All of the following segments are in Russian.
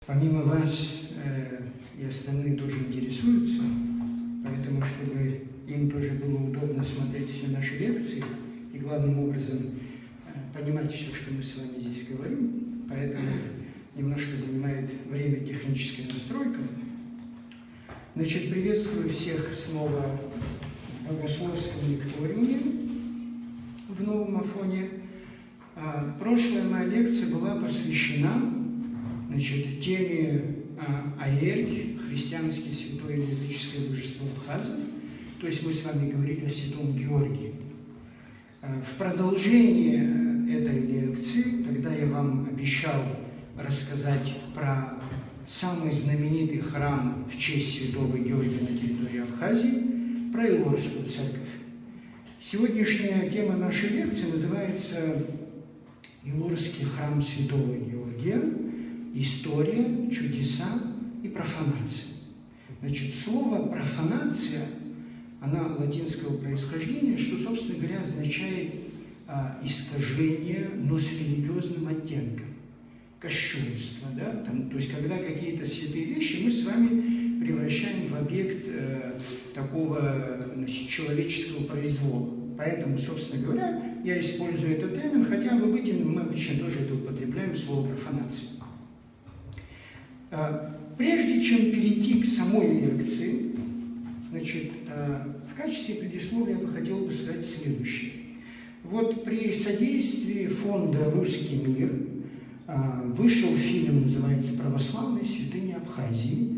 Помимо вас и остальные тоже интересуются, поэтому, чтобы им тоже было удобно смотреть все наши лекции и, главным образом, понимать все, что мы с вами здесь говорим, поэтому немножко занимает время техническая настройка. Значит, приветствую всех снова в богословском лекториуме в новом Афоне. Прошлая моя лекция была посвящена теме Аэль, христианский святой или языческое божество абхазов. То есть мы с вами говорили о святом Георгии. В продолжение этой лекции, когда я вам обещал рассказать про самый знаменитый храм в честь святого Георгия на территории Абхазии, про Илорскую церковь. Сегодняшняя тема нашей лекции называется «Илорский храм святого Георгия. История, чудеса и профанация». Значит, слово «профанация», она латинского происхождения, что, собственно говоря, означает искажение, но с религиозным оттенком, кощунство, да? То есть, когда какие-то святые вещи мы с вами превращаем в объект такого человеческого произвола. Поэтому, собственно говоря, я использую этот термин, хотя в обыденном мы обычно тоже это употребляем, слово «профанация». Прежде чем перейти к самой лекции, в качестве предисловия я бы хотел бы сказать следующее. Вот при содействии фонда «Русский мир» вышел фильм, называется «Православные святыни Абхазии».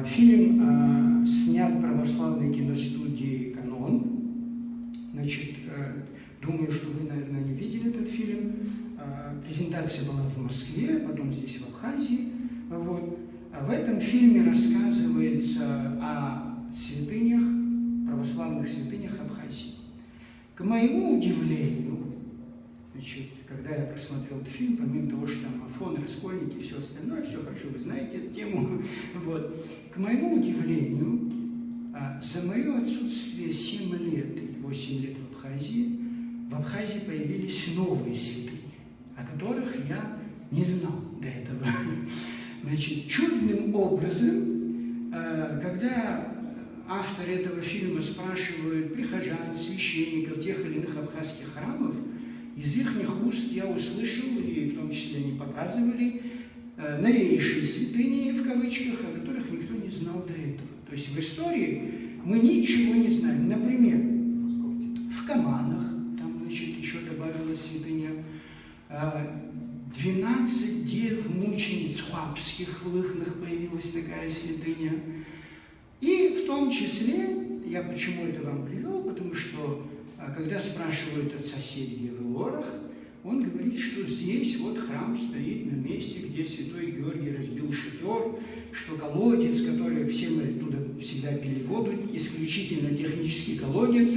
Фильм снят православной киностудией «Канон». Думаю, что вы, наверное, не видели этот фильм. Презентация была в Москве, потом здесь, в Абхазии. Вот. В этом фильме рассказывается о святынях, православных святынях Абхазии. К моему удивлению, когда я просмотрел этот фильм, помимо того, что там Афон, Раскольники и все остальное, все хорошо, вы знаете эту тему, вот. К моему удивлению, за мое отсутствие 7 лет или 8 лет в Абхазии появились новые святыни, о которых я не знал до этого. Чудным образом, когда автор этого фильма спрашивает прихожан, священников тех или иных абхазских храмов, из их уст я услышал, и в том числе они показывали, новейшие святыни, в кавычках, о которых никто не знал до этого. То есть в истории мы ничего не знаем. Например, в Каманах, там, еще добавилась святыня, 12 дев-мучениц хуапских влыхных появилась такая святыня. И в том числе, я почему это вам привел, потому что, когда спрашивают от соседей в Илорах, он говорит, что здесь вот храм стоит на месте, где святой Георгий разбил шатер, что колодец, который все мы оттуда всегда пили воду, исключительно технический колодец,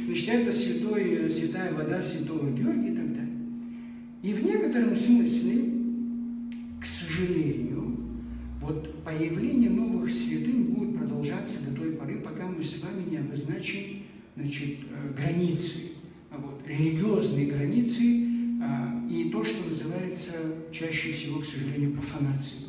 значит, это святая вода святого Георгия и так далее. И в некотором смысле, к сожалению, вот появление новых святынь будет продолжаться до той поры, пока мы с вами не обозначим, границы, религиозные границы и то, что называется чаще всего, к сожалению, профанацией.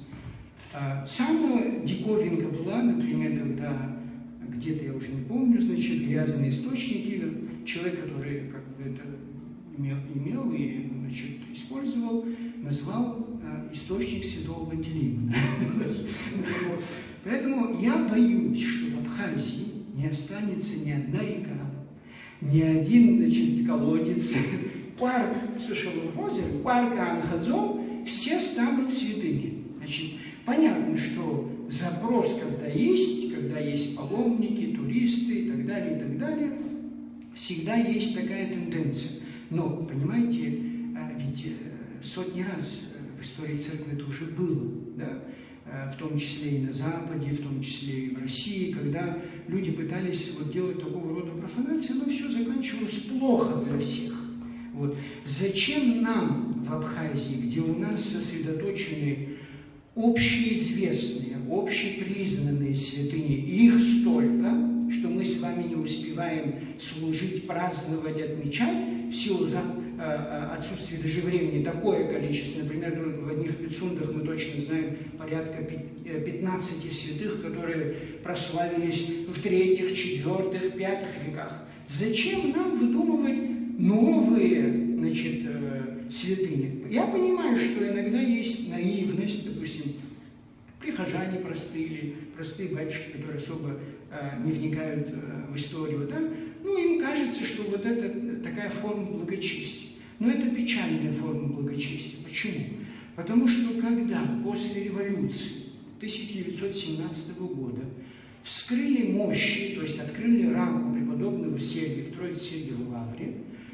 Самая диковинка была, например, когда где-то, я уже не помню, грязные источники, человек, который это имел и использовал, назвал источник святого Пантелеймона. Поэтому я боюсь, что в Абхазии не останется ни одна река, ни один колодец, парк Сушевых озер, парк Анхадзом, все станут святыми. Понятно, что запрос, когда есть паломники, туристы и так далее, всегда есть такая тенденция. Но, понимаете, ведь сотни раз в истории церкви это уже было, да? В том числе и на Западе, в том числе и в России, когда люди пытались делать такого рода профанацию, но все заканчивалось плохо для всех. Зачем нам в Абхазии, где у нас сосредоточены общеизвестные, общепризнанные святыни, их столько, что мы с вами не успеваем служить, праздновать, отмечать, в силу отсутствие даже времени такое количество. Например, только в одних Пицундах мы точно знаем порядка 15 святых, которые прославились в 3, 4, 5 веках. Зачем нам выдумывать новые, значит, святыни? Я понимаю, что иногда есть наивность, допустим, прихожане простые или простые батюшки, которые особо не вникают в историю, да? Ну, им кажется, что вот это такая форма благочестия. Но это печальная форма благочестия. Почему? Потому что когда после революции 1917 года вскрыли мощи, то есть открыли рамку преподобного Сергия в Троице-Сергиевой лавре,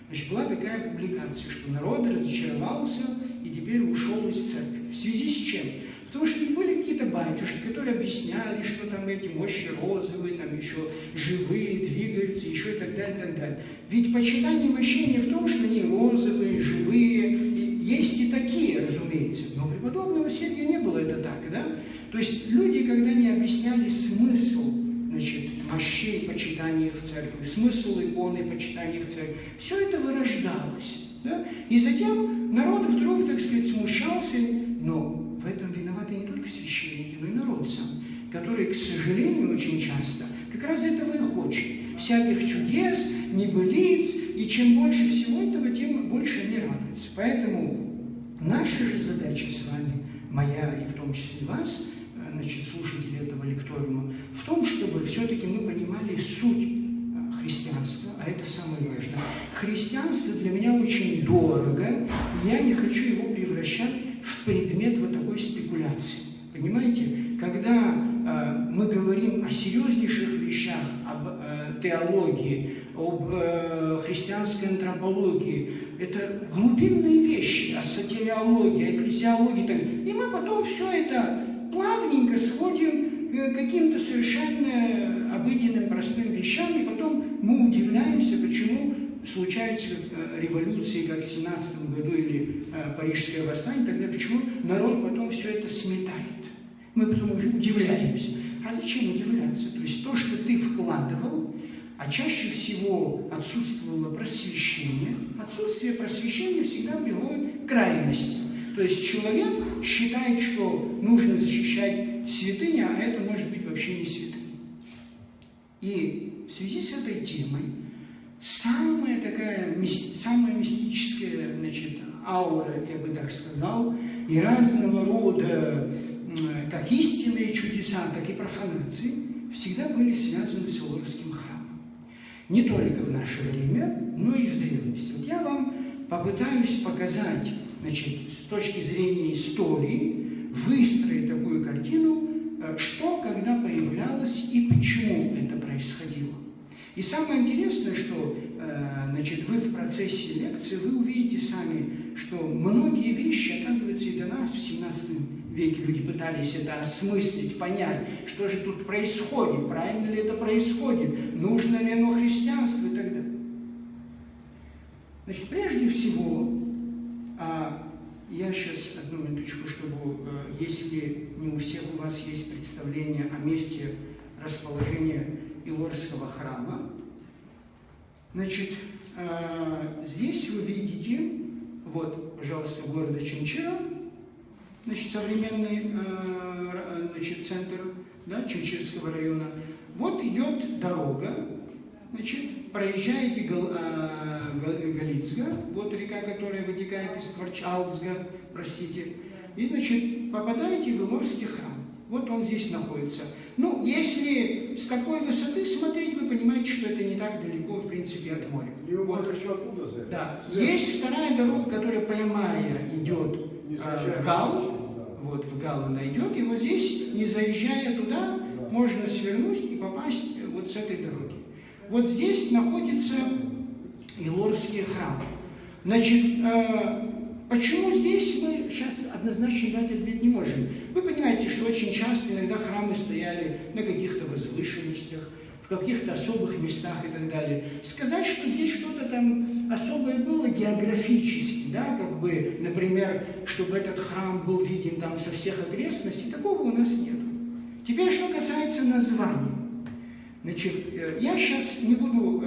значит, была такая публикация, что народ разочаровался и теперь ушел из церкви. В связи с чем? Потому что были какие-то батюшки, которые объясняли, что там эти мощи розовые, там еще живые, двигаются, еще и так далее, и так далее. Ведь почитание мощей не в том, что они розовые, живые, есть и такие, разумеется. Но у преподобного Сергия не было это так, да? То есть люди, когда не объясняли смысл, значит, мощей почитания в церкви, смысл иконы почитания в церкви, все это вырождалось, да? И затем народ вдруг, так сказать, смущался, но в этом виноваты не только священники, но и народ сам, который, к сожалению, очень часто как раз этого и хочет. Всяких чудес, небылиц, и чем больше всего этого, тем больше они радуются. Поэтому наша же задача с вами, моя и в том числе вас, значит, слушатели этого лекториума, в том, чтобы все-таки мы понимали суть христианства, а это самое важное. Христианство для меня очень дорого, и я не хочу его превращать в предмет вот такой спекуляции. Понимаете? Когда мы говорим о серьезнейших вещах, об теологии, об христианской антропологии, это глубинные вещи, о сотириологии, о экклезиологии, и мы потом все это плавненько сводим к каким-то совершенно обыденным, простым вещам, и потом мы удивляемся, почему случаются революции, как в 17 году, или Парижское восстание, тогда почему народ потом все это сметает. Мы потом уже удивляемся. А зачем удивляться? То есть то, что ты вкладывал, а чаще всего отсутствовало просвещение. Отсутствие просвещения всегда приводит к крайности. То есть человек считает, что нужно защищать святыни, а это может быть вообще не святыня. И в связи с этой темой самая мистическая, значит, аура, я бы так сказал, и разного рода как истинные чудеса, так и профанации всегда были связаны с Илорским храмом. Не только в наше время, но и в древности. Вот я вам попытаюсь показать, значит, с точки зрения истории, выстроить такую картину, что, когда появлялось и почему это происходило. И самое интересное, что, значит, вы в процессе лекции, вы увидите сами, что многие вещи, оказывается, и до нас в 17 веке люди пытались это осмыслить, понять, что же тут происходит, правильно ли это происходит, нужно ли оно христианство и так далее. Значит, прежде всего, я сейчас одну минуточку, чтобы, если не у всех у вас есть представление о месте расположения Илорского храма, значит, здесь вы видите, вот, пожалуйста, города Чинчира, значит, современный, значит, центр, да, Чинчирского района. Вот идет дорога, значит, проезжаете Галицга, вот река, которая вытекает из Творчалцга, простите, и, значит, попадаете в Илорский храм. Вот он здесь находится. Ну, если с такой высоты смотреть, вы понимаете, что это не так далеко, в принципе, от моря. И вот еще оттуда за это. Да. Есть вторая дорога, которая прямая идет в Галу. Да. Вот в Галу она идет, и вот здесь, не заезжая туда, да, можно свернуть и попасть вот с этой дороги. Вот здесь находится Илорский храм. Значит, почему здесь мы сейчас однозначно дать ответ не можем? Вы понимаете, что очень часто иногда храмы стояли на каких-то возвышенностях, в каких-то особых местах и так далее. Сказать, что здесь что-то там особое было географически, да, как бы, например, чтобы этот храм был виден там со всех окрестностей, такого у нас нет. Теперь, что касается названий. Значит, я сейчас не буду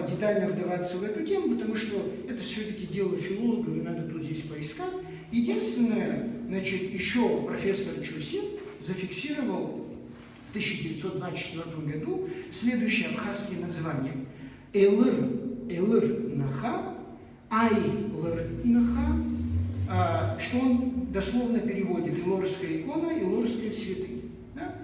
детально вдаваться в эту тему, потому что это все-таки дело филологов, и надо тут здесь поискать. Единственное, значит, еще профессор Чурсин зафиксировал в 1924 году следующее абхазские названия. Элыр-наха, Ай-лыр-наха, что он дословно переводит «Илорская икона», «Илорская святыня». Да?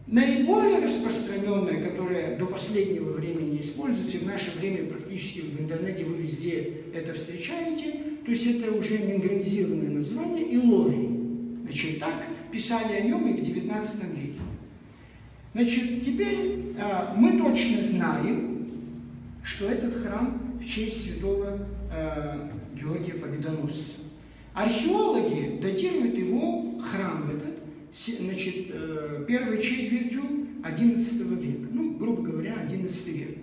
Наиболее распространенное, которое до последнего времени используется, и в наше время практически в интернете вы везде это встречаете, то есть это уже мингранизированное название Илорий. Значит, так писали о нем и в XIX веке. Значит, теперь мы точно знаем, что этот храм в честь святого Георгия Победоносца. Археологи датируют его, храм этот, значит, первой четвертью XI века, ну, грубо говоря, XI век.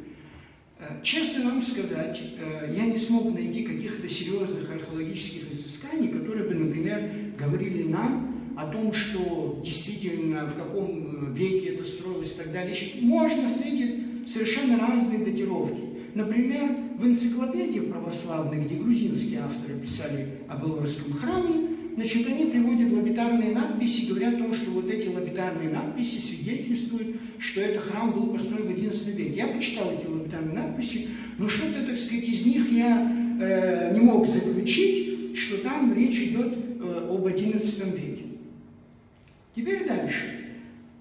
Честно вам сказать, я не смог найти каких-то серьезных археологических изысканий, которые бы, например, говорили нам о том, что действительно в каком веке это строилось и так далее. Можно встретить совершенно разные датировки. Например, в энциклопедии православной, где грузинские авторы писали об Илорском храме, значит, они приводят лапидарные надписи и говорят о том, что вот эти лапидарные надписи свидетельствуют, что этот храм был построен в XI веке. Я почитал эти лапидарные надписи, но что-то, так сказать, из них я не мог заключить, что там речь идет об XI веке. Теперь дальше.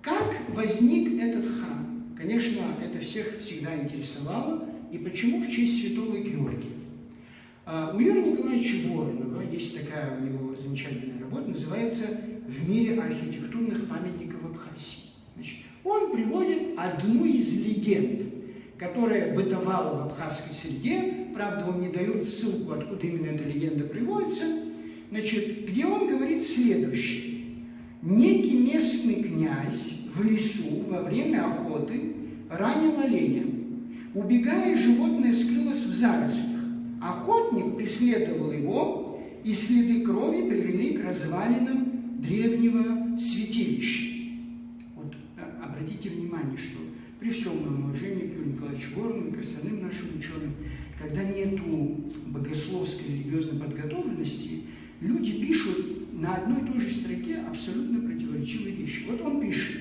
Как возник этот храм? Конечно, это всех всегда интересовало. И почему в честь святого Георгия? У Юрия Николаевича Воронова есть такая у него замечательная работа, называется «В мире архитектурных памятников Абхазии». Значит, он приводит одну из легенд, которая бытовала в абхазской среде, правда, он не дает ссылку, откуда именно эта легенда приводится, значит, где он говорит следующее. Некий местный князь в лесу во время охоты ранил оленя. Убегая, животное скрылось в зарослях. Охотник преследовал его, и следы крови привели к развалинам древнего святилища. Вот обратите внимание, что при всем моем уважении к Юрию Николаевичу Воронову и к остальным нашим ученым, когда нету богословской религиозной подготовленности, люди пишут на одной и той же строке абсолютно противоречивые вещи. Вот он пишет: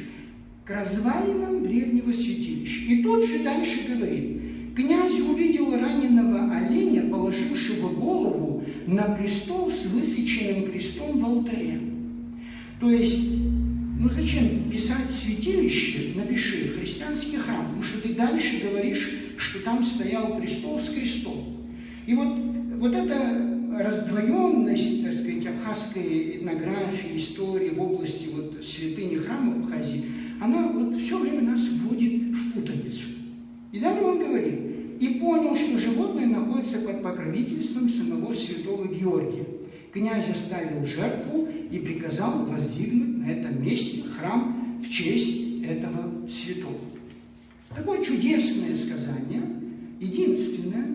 к развалинам древнего святилища. И тут же дальше говорит: князь увидел раненого оленя, положившего голову на престол с высеченным крестом в алтаре. То есть, ну зачем писать святилище, напиши христианский храм, потому что ты дальше говоришь, что там стоял престол с крестом. И вот эта раздвоенность, так сказать, абхазской этнографии, истории в области вот святыни храма Абхазии, она вот все время нас вводит в путаницу. И далее он говорит: и понял, что животное находится под покровительством самого святого Георгия. Князь оставил жертву и приказал воздвигнуть на этом месте храм в честь этого святого. Такое чудесное сказание, единственное.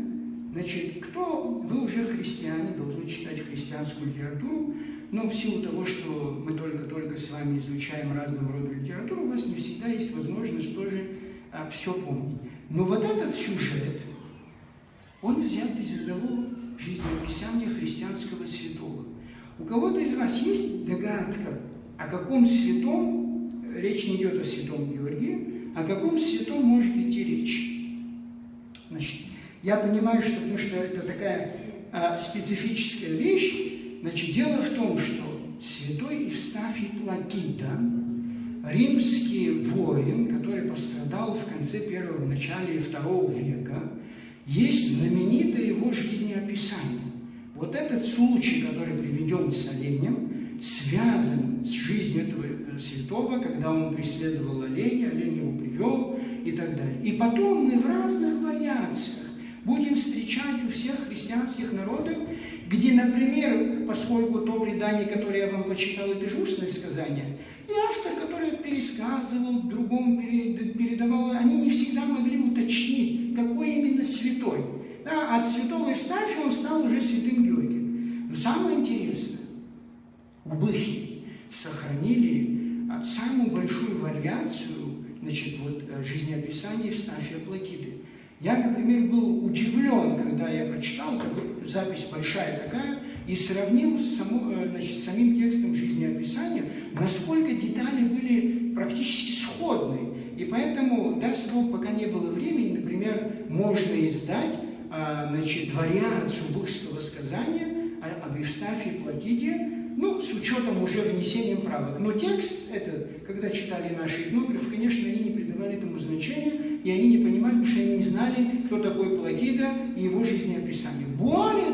Значит, вы уже христиане, должны читать христианскую литературу, но в силу того, что мы только-только с вами изучаем разного рода литературу, у вас не всегда есть возможность тоже все помнить. Но вот этот сюжет, он взят из одного жизнеописания христианского святого. У кого-то из вас есть догадка, о каком святом, речь не идет о святом Георгии, о каком святом может идти речь? Значит, я понимаю, что, потому что это такая специфическая вещь. Значит, дело в том, что святой Евстафий Плакида, римский воин, который пострадал в конце первого, в начале II века, есть знаменитое его жизнеописание. Вот этот случай, который приведен с оленем, связан с жизнью этого святого, когда он преследовал оленя, олень его привел и так далее. И потом мы в разных вариациях будем встречать у всех христианских народов, где, например, поскольку то предание, которое я вам почитал, это же устное сказание, и автор, который пересказывал, другому передавал, они не всегда могли уточнить, какой именно святой. Да, от святого Евстафия он стал уже святым Георгием. Но самое интересное, убыхи сохранили самую большую вариацию значит, вот, жизнеописание Евстафия Плакиды. Я, например, был удивлен, когда я прочитал, запись большая такая, и сравнил с самим текстом жизнеописания, насколько детали были практически сходны. И поэтому, даст Бог, пока не было времени, например, можно издать вариацию бухского сказания об Евстафии Плакиде, ну, с учетом уже внесением правок. Но текст этот, когда читали наши этнографы, конечно, они не придавали этому значения, и они не понимали, потому что они не знали, кто такой Плакида и его жизнеописание. Более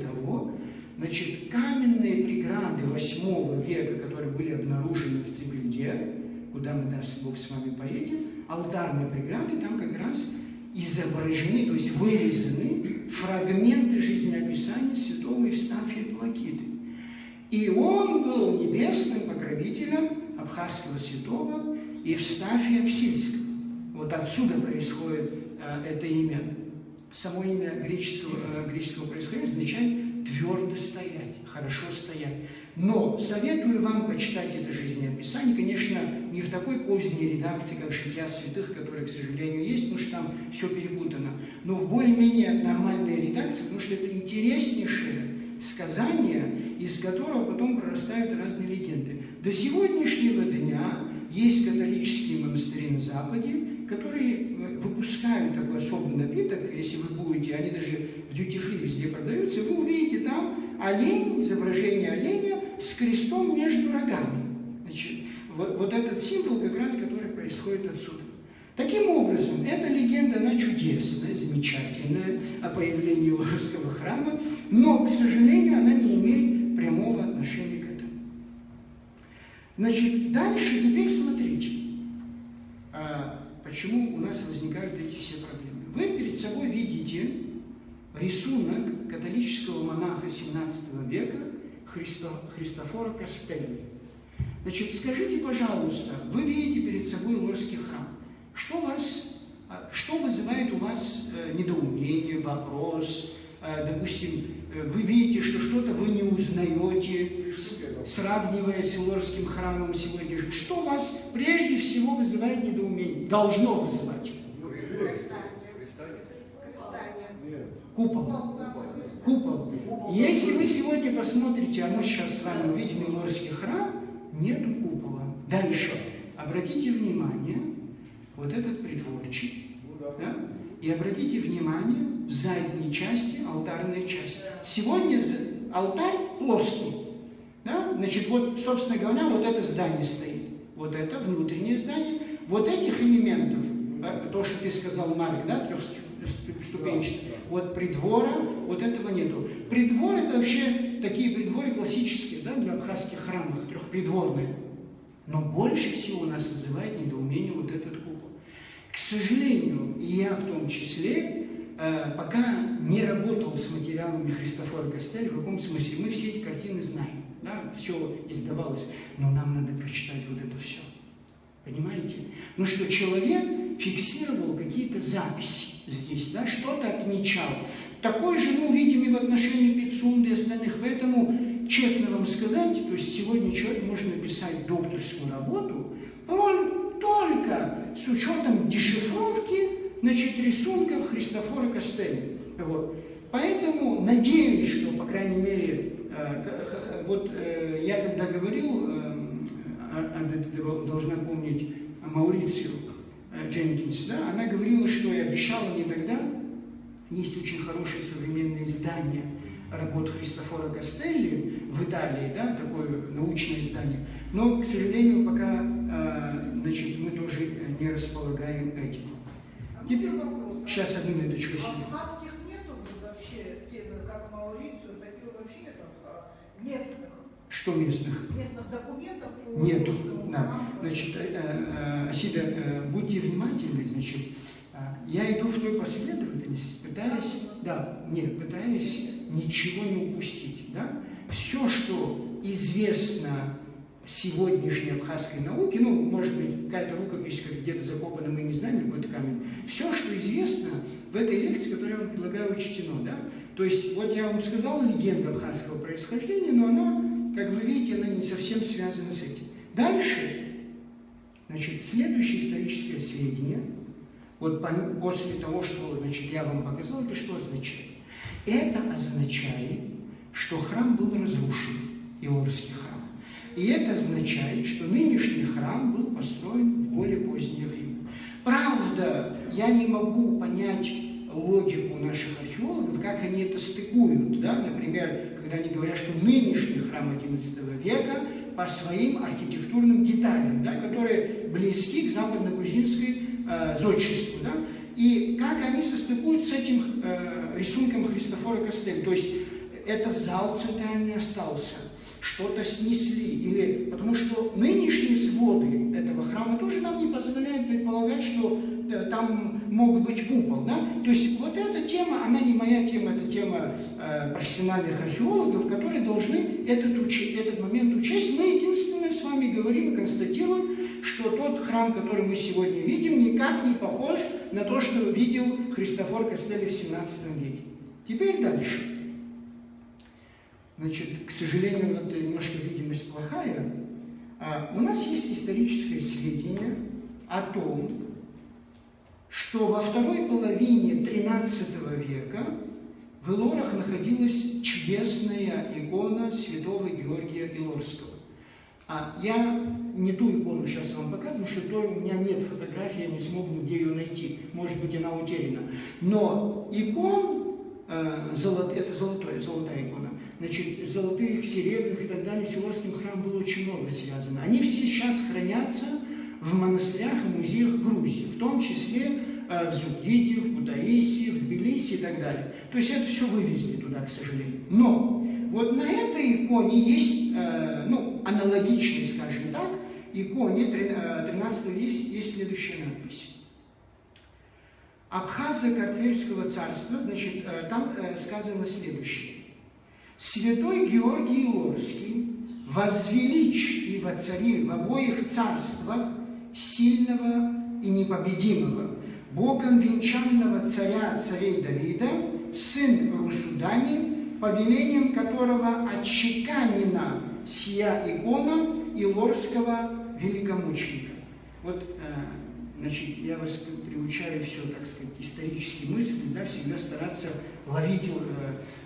того, значит, каменные преграды 8 века, которые были обнаружены в Цибильде, куда мы, даст Бог, с вами поедем, алтарные преграды, там как раз изображены, то есть вырезаны фрагменты жизнеописания святого Евстафия Плакиды. И он был небесным покровителем абхазского святого Евстафия Всильского. Вот отсюда происходит это имя. Само имя греческого происхождения означает твердо стоять, хорошо стоять. Но советую вам почитать это жизнеописание, конечно, не в такой поздней редакции, как «Жития святых», которая, к сожалению, есть, потому что там все перепутано, но в более-менее нормальной редакции, потому что это интереснейшее сказание, из которого потом прорастают разные легенды. До сегодняшнего дня есть католические монастыри на Западе, которые выпускают такой особый напиток, если вы будете, они даже в дьюти-фри везде продаются, вы увидите там олень, изображение оленя с крестом между рогами. Значит, вот этот символ как раз, который происходит отсюда. Таким образом, эта легенда, она чудесная, замечательная о появлении Лорского храма, но, к сожалению, она не имеет прямого отношения к этому. Значит, дальше теперь смотрите, почему у нас возникают эти все проблемы. Вы перед собой видите рисунок католического монаха XVII века Христофора Кастелли. Значит, скажите, пожалуйста, вы видите перед собой Лорский храм. Что вызывает у вас недоумение, вопрос? Допустим, вы видите, что что-то вы не узнаете, сравнивая с Лорским храмом сегодня. Что вас прежде всего вызывает недоумение? Должно вызывать. Купол. Если вы сегодня посмотрите, а мы сейчас с вами увидим Лорский храм, нету купола. Дальше. Обратите внимание, вот этот придворчик, да? И обратите внимание, в задней части алтарная часть. Сегодня алтарь плоский. Да? Значит, вот, собственно говоря, вот это здание стоит. Вот это внутреннее здание. Вот этих элементов, то, что ты сказал, Марк, да, трехступенчатый, вот придвора, вот этого нету. Придвор — это вообще такие придворы классические, да, для абхазских храмов, трехпридворные. Но больше всего нас вызывает недоумение вот этот купол. К сожалению, и я в том числе, пока не работал с материалами Христофора Кастелли, в каком смысле? Мы все эти картины знаем, да, все издавалось, но нам надо прочитать вот это все. Понимаете? Ну что, человек фиксировал какие-то записи здесь, да, что-то отмечал. Такой же мы увидим и в отношении Пицунды и остальных. Поэтому, честно вам сказать, то есть сегодня человек может написать докторскую работу только с учетом дешифровки, значит, рисунков Христофора Кастелли. Вот. Поэтому надеюсь, что, по крайней мере, вот я когда говорил, должна помнить Маурицию Дженкинс, да, она говорила, что я обещала мне тогда, есть очень хорошее современное издание работ Христофора Кастелли в Италии, да, такое научное издание, но, к сожалению, пока значит, мы тоже не располагаем этим. Теперь, сейчас одну минуточку. Абхазских нету вообще, как Маурицию, таких вообще нету местных. Что местных? Местных документов? Нету. Да. Значит, Асида, будьте внимательны, значит, я иду в той последовательности, пытаюсь ничего не упустить. Да? Все, что известно сегодняшней абхазской науке, ну, может быть, какая-то рукопись где-то закопана, мы не знаем, какой-то камень, все, что известно в этой лекции, которую я вам предлагаю, учтено. Да? То есть, вот я вам сказал легенду абхазского происхождения, но она, как вы видите, она не совсем связана с этим. Дальше, Значит, следующее историческое сведение, вот после того, что, значит, я вам показал, это что означает? Это означает, что храм был разрушен, Илорский храм. И это означает, что нынешний храм был построен в более позднее время. Правда, я не могу понять логику наших археологов, как они это стыкуют. Да? Например, когда они говорят, что нынешний храм XI века по своим архитектурным деталям, да, которые близки к западно-грузинской зодчеству. Да? И как они состыкуют с этим рисунком Христофора Костеля. То есть это зал центральный остался, что-то снесли. Или, потому что нынешние своды этого храма тоже нам не позволяют предполагать, что там мог быть купол. Да? То есть вот эта тема, она не моя тема, это тема профессиональных археологов, которые должны этот момент учесть. Мы единственное с вами говорим и констатируем, что тот храм, который мы сегодня видим, никак не похож на то, что видел Христофор Костель в 17 веке. Теперь дальше. Значит, к сожалению, вот немножко видимость плохая. У нас есть историческое сведение о том, что во второй половине XIII века в Илорах находилась чудесная икона святого Георгия Илорского. Я не ту икону сейчас вам показываю, что то у меня нет фотографии, я не смог нигде ее найти. Может быть, она утеряна. Но икон, это золотая икона, значит, золотых, серебряных и так далее, с Илорским храмом было очень много связано. Они все сейчас хранятся в монастырях и музеях Грузии, в том числе в Зугдиде, в Кутаиси, в Тбилиси и так далее. То есть это все вывезли туда, к сожалению. Но вот на этой иконе есть, аналогичной, скажем так, иконе 13 века есть следующая надпись. Абхаза Картвельского царства, значит, там сказано следующее. Святой Георгий Илорский возвеличь и воцари в обоих царствах сильного и непобедимого, Богом венчанного царя царей Давида, сын Русудани, повелением которого отчеканена сия икона Илорского великомученика. Вот, значит, я вас приучаю все, так сказать, исторические мысли, да, всегда стараться ловить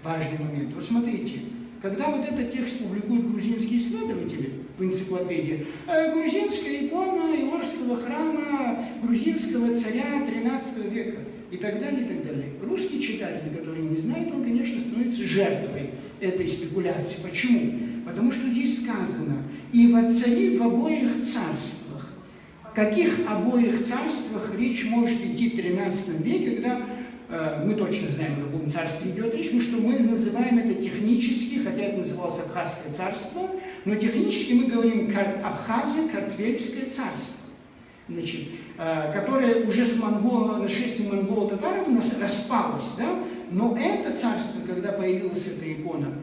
важный момент. Вот смотрите, когда вот этот текст публикуют грузинские исследователи в энциклопедии, грузинская икона Илорского храма, грузинского царя XIII века и так далее, и так далее. Русский читатель, который не знает, он, конечно, становится жертвой этой спекуляции. Почему? Потому что здесь сказано «и воцари в обоих царствах». В каких обоих царствах речь может идти в XIII веке, когда мы точно знаем, о каком царстве идет речь, потому что мы называем это технически, хотя это называлось Абхазское царство, но технически мы говорим Абхазо-Картвельское царство, значит, которое уже с нашествием монголо-татаров распалось, да? Но это царство, когда появилась эта икона,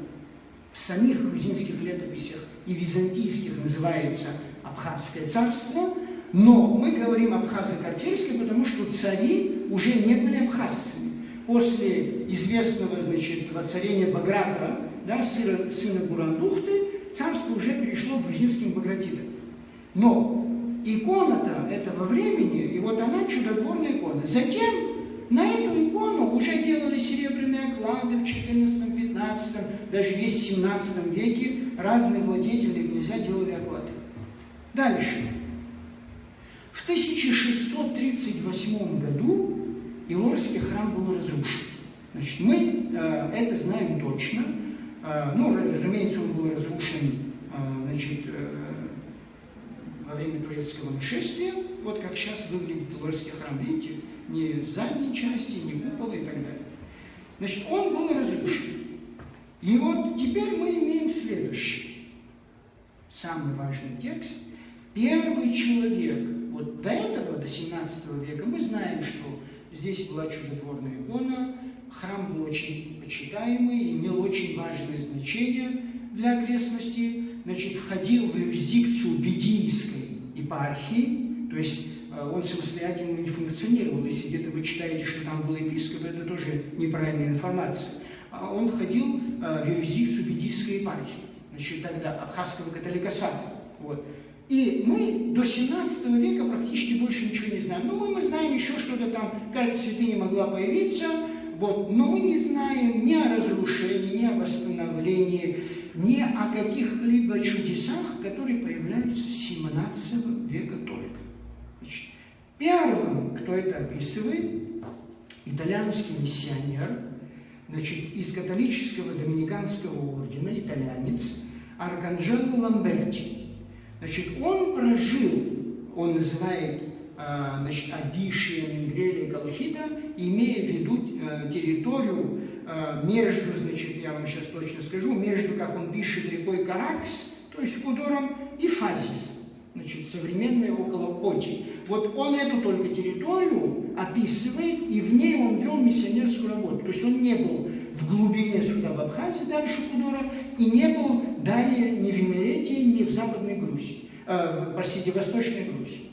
в самих грузинских летописях и византийских называется Абхазское царство, но мы говорим Абхазо-Картвельское, потому что цари уже не были абхазцами. После известного, значит, воцарения Багратора, да, сына Бурандухты, царство уже перешло к грузинским багратидам. Но икона-то этого времени, и вот она чудотворная икона. Затем на эту икону уже делали серебряные оклады в XIV, XV, даже есть в XVII веке разные владетели и князья делали оклады. Дальше. В 1638 году Илорский храм был разрушен. Значит, мы это знаем точно. Разумеется, он был разрушен во время турецкого нашествия. Вот как сейчас выглядит Илорский храм. Видите, ни задней части, ни купола и так далее. Значит, он был разрушен. И вот теперь мы имеем следующий. Самый важный текст. Первый человек. Вот до этого, до 17 века, мы знаем, что здесь была чудотворная икона, храм был очень почитаемый, имел очень важное значение для окрестностей, значит, входил в юрисдикцию Бедийской епархии, то есть он самостоятельно не функционировал. Если где-то вы читаете, что там был епископ, это тоже неправильная информация. Он входил в юрисдикцию Бедийской епархии, значит, тогда Абхазского католикосата. Вот. И мы до 17 века практически больше ничего не знаем. Ну, мы знаем еще что-то там, какая-то святыня могла появиться, вот, но мы не знаем ни о разрушении, ни о восстановлении, ни о каких-либо чудесах, которые появляются с 17 века только. Значит, первым, кто это описывает, итальянский миссионер, значит, из католического доминиканского ордена, итальянец, Арканджело Ламберти. Значит, он прожил, он называет, значит, Адишия, Мингрелия, Колхида, имея в виду территорию между, значит, я вам сейчас точно скажу, между, как он пишет, рекой Каракс, то есть Кудором, и Фазис, значит, современной около Поти. Вот он эту только территорию описывает, и в ней он вел миссионерскую работу. То есть он не был в глубине сюда, в Абхазии, дальше Кудора, и не был далее ни в Имеретии, ни в Западной Грузии, простите, Восточной Грузии.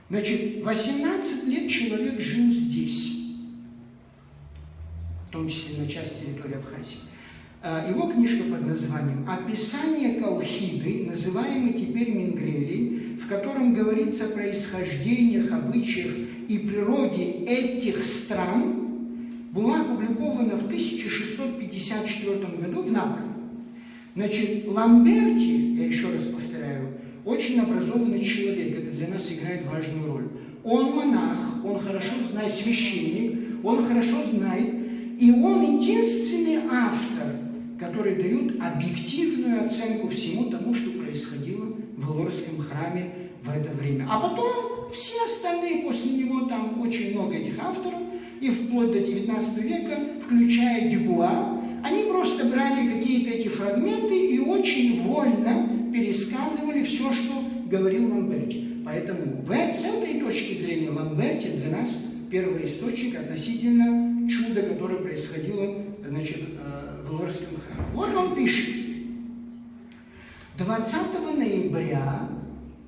Значит, 18 лет человек жил здесь, в том числе на части территории Абхазии. Его книжка под названием «Описание Колхиды», называемой теперь Мингрелией, в котором говорится о происхождениях, обычаях и природе этих стран, была опубликована в 1654 году в Наполе. Значит, Ламберти, я еще раз повторяю, очень образованный человек, это для нас играет важную роль. Он монах, он хорошо знает, священник, он хорошо знает, и он единственный автор, который дает объективную оценку всему тому, что происходило в Илорском храме в это время. А потом все остальные после него, там очень много этих авторов, и вплоть до 19 века, включая Дюбуа, они просто брали какие-то эти фрагменты и очень вольно пересказывали все, что говорил Ламберти. Поэтому с этой точки зрения Ламберти для нас первоисточник относительно чуда, которое происходило, значит, в Илорском храме. Вот он пишет. 20 ноября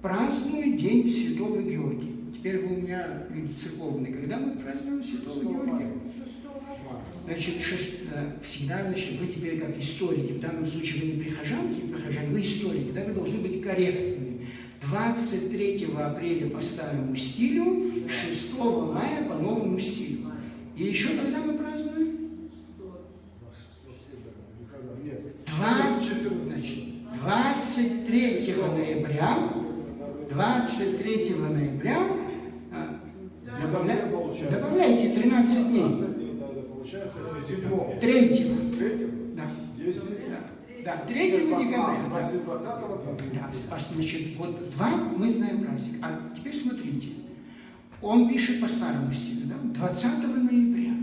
празднует День Святого Георгия. Теперь вы у меня люди церковные. Когда мы празднуем Святого Георгия? Значит, всегда, значит, вы теперь как историки, в данном случае вы не прихожанки, вы историки, да, вы должны быть корректными. 23 апреля по старому стилю, 6 мая по новому стилю. И еще когда мы празднуем? 23 ноября, добавляйте 13 дней. Получается, 3. Да. 10. Да, 3 декабря. 20 Да, значит, вот 2 мы знаем праздник. А теперь смотрите. Он пишет по старому стилю, да? 20 ноября.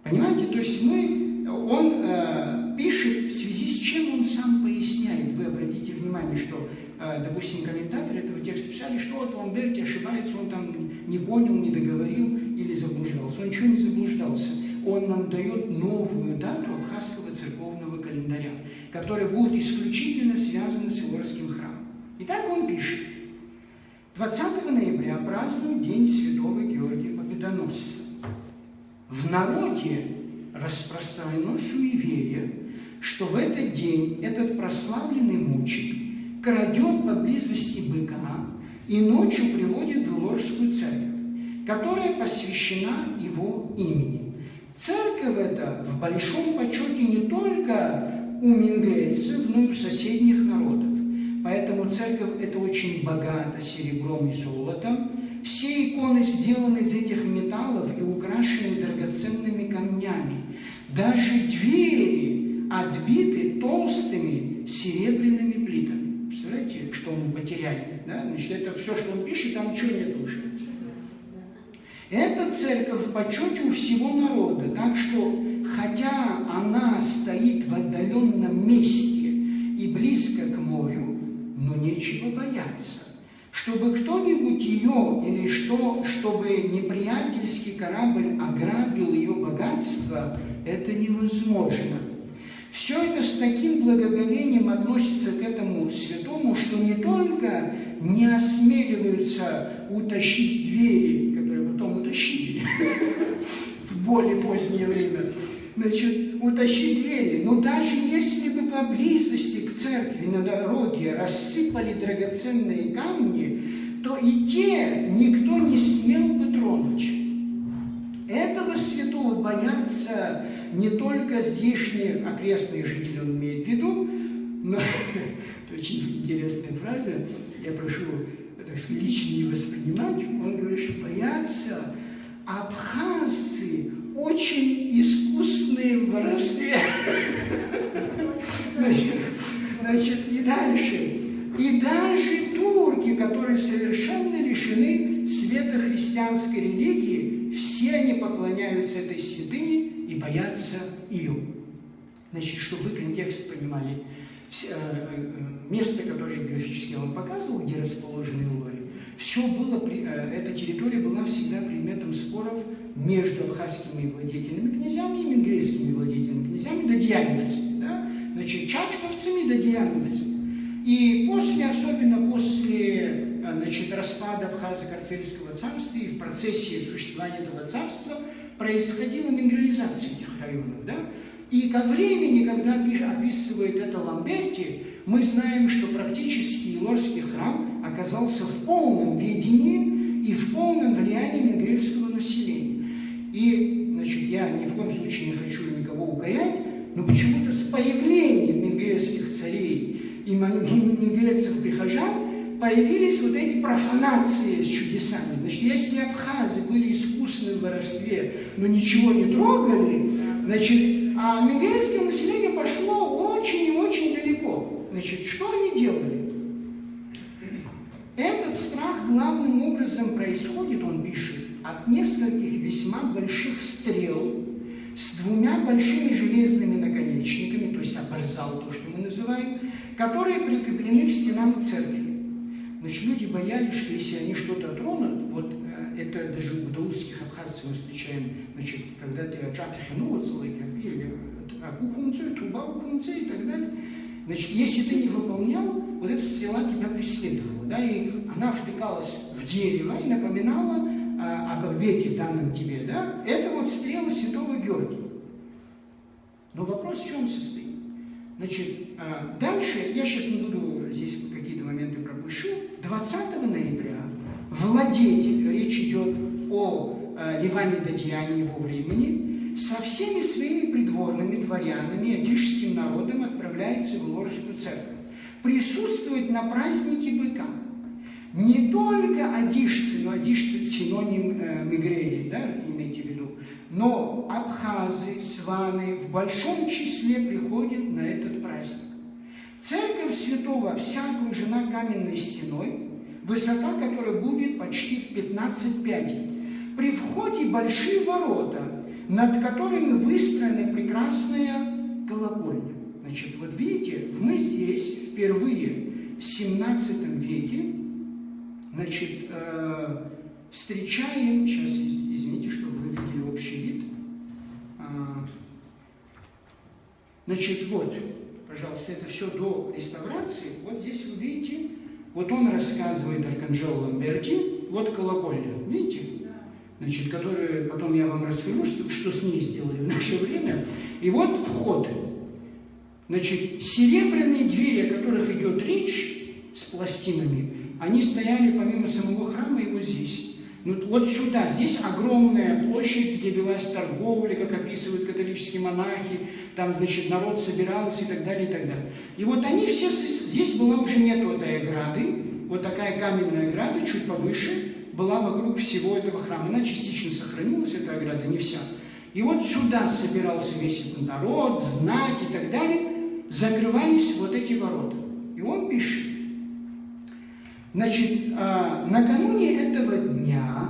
Понимаете? То есть он пишет, в связи с чем он сам поясняет. Вы обратите внимание, что, допустим, комментаторы этого текста писали, что вот Ламберти ошибается, он там не понял, не договорил или заблуждался. Он ничего не заблуждался. Он нам дает новую дату абхазского церковного календаря, которая будет исключительно связана с Илорским храмом. Итак, он пишет. 20 ноября празднуют День Святого Георгия Победоносца. В народе распространено суеверие, что в этот день этот прославленный мученик крадет поблизости быка и ночью приводит в Илорскую церковь, которая посвящена его имени. Церковь эта в большом почете не только у мингрельцев, но и у соседних народов. Поэтому церковь эта очень богата серебром и золотом. Все иконы сделаны из этих металлов и украшены драгоценными камнями. Даже двери отбиты толстыми серебряными плитами. Представляете, что мы потеряли? Да? Значит, это все, что он пишет, там ничего нет уже. Эта церковь в почете у всего народа, так что, хотя она стоит в отдаленном месте и близко к морю, но нечего бояться. Чтобы кто-нибудь ее или чтобы неприятельский корабль ограбил ее богатство, это невозможно. Все это с таким благоговением относится к этому святому, что не только не осмеливаются утащить двери, которые потом утащили в более позднее время, значит, утащить двери. Но даже если бы поблизости к церкви на дороге рассыпали драгоценные камни, то и те никто не смел бы тронуть. Этого святого боятся не только здешние окрестные жители, он имеет в виду, но это очень интересная фраза, я прошу, так сказать, лично не воспринимать. Он говорит, что боятся абхазцы очень искусные в воровстве. Значит, и дальше. И даже турки, которые совершенно лишены света христианской религии, все они поклоняются этой святыне и боятся ее. Значит, чтобы вы контекст понимали, место, которое географически я вам показывал, где расположены Лори, все было, эта территория была всегда предметом споров между абхазскими владетельными князьями и мингрельскими владетельными князьями, додьяновцами, да? Значит, чачковцами, додьяновцами. И после, особенно после, значит, распада Абхазо-Карфельского царства и в процессе существования этого царства происходила мингрелизация этих районов, да? И ко времени, когда описывает это Ламберти, мы знаем, что практически Илорский храм оказался в полном ведении и в полном влиянии мингрельского населения. И, значит, я ни в коем случае не хочу никого укорять, но почему-то с появлением мингрельских царей и мингрельцев-прихожан появились вот эти профанации с чудесами. Значит, если абхазы были искусны в воровстве, но ничего не трогали, значит, а мингрельское население пошло очень и очень далеко. Значит, что они делали? Этот страх главным образом происходит, он пишет, от нескольких весьма больших стрел с двумя большими железными наконечниками, то есть абарзал, то, что мы называем, которые прикреплены к стенам церкви. Значит, люди боялись, что если они что-то тронут, вот это даже у даудских абхазцев мы встречаем, значит, когда ты или акухунцу, тубаухунцу и так далее, значит, если ты не выполнял, вот эта стрела тебя преследовала, да, и она втыкалась в дерево и напоминала об обете данном тебе, да, это вот стрела святого Георгия. Но вопрос в чем состоит? Значит, дальше, я сейчас не буду, здесь какие-то моменты пропущу, 20 ноября владетель, речь идет о Ливане Дадьяне его времени, со всеми своими придворными дворянами и одишским народом отправляется в Илорскую церковь. Присутствовать на празднике быка. Не только одишцы, но одишцы синоним мигрели, да, имейте в виду, но абхазы, сваны в большом числе приходят на этот праздник. Церковь святого вся окружена каменной стеной, высота которой будет почти в 15 пядей. При входе большие ворота, над которыми выстроена прекрасная колокольня. Значит, вот видите, мы здесь впервые в 17 веке, значит, встречаем, сейчас, извините, чтобы вы видели общий вид. Значит, вот, пожалуйста, это все до реставрации. Вот здесь вы видите, вот он рассказывает Арканджело Ламберти, вот колокольня, видите? Значит, которые потом я вам расскажу, что с ней сделали в наше время. И вот вход. Значит, серебряные двери, о которых идет речь, с пластинами, они стояли помимо самого храма и вот здесь. Ну, вот сюда, здесь огромная площадь, где велась торговля, как описывают католические монахи, там, значит, народ собирался и так далее, и так далее. И вот они все, здесь была уже нет этой ограды, вот такая каменная ограда, чуть повыше, была вокруг всего этого храма. Она частично сохранилась, эта ограда, не вся. И вот сюда собирался весь этот народ, знать и так далее, закрывались вот эти ворота. И он пишет, значит, накануне этого дня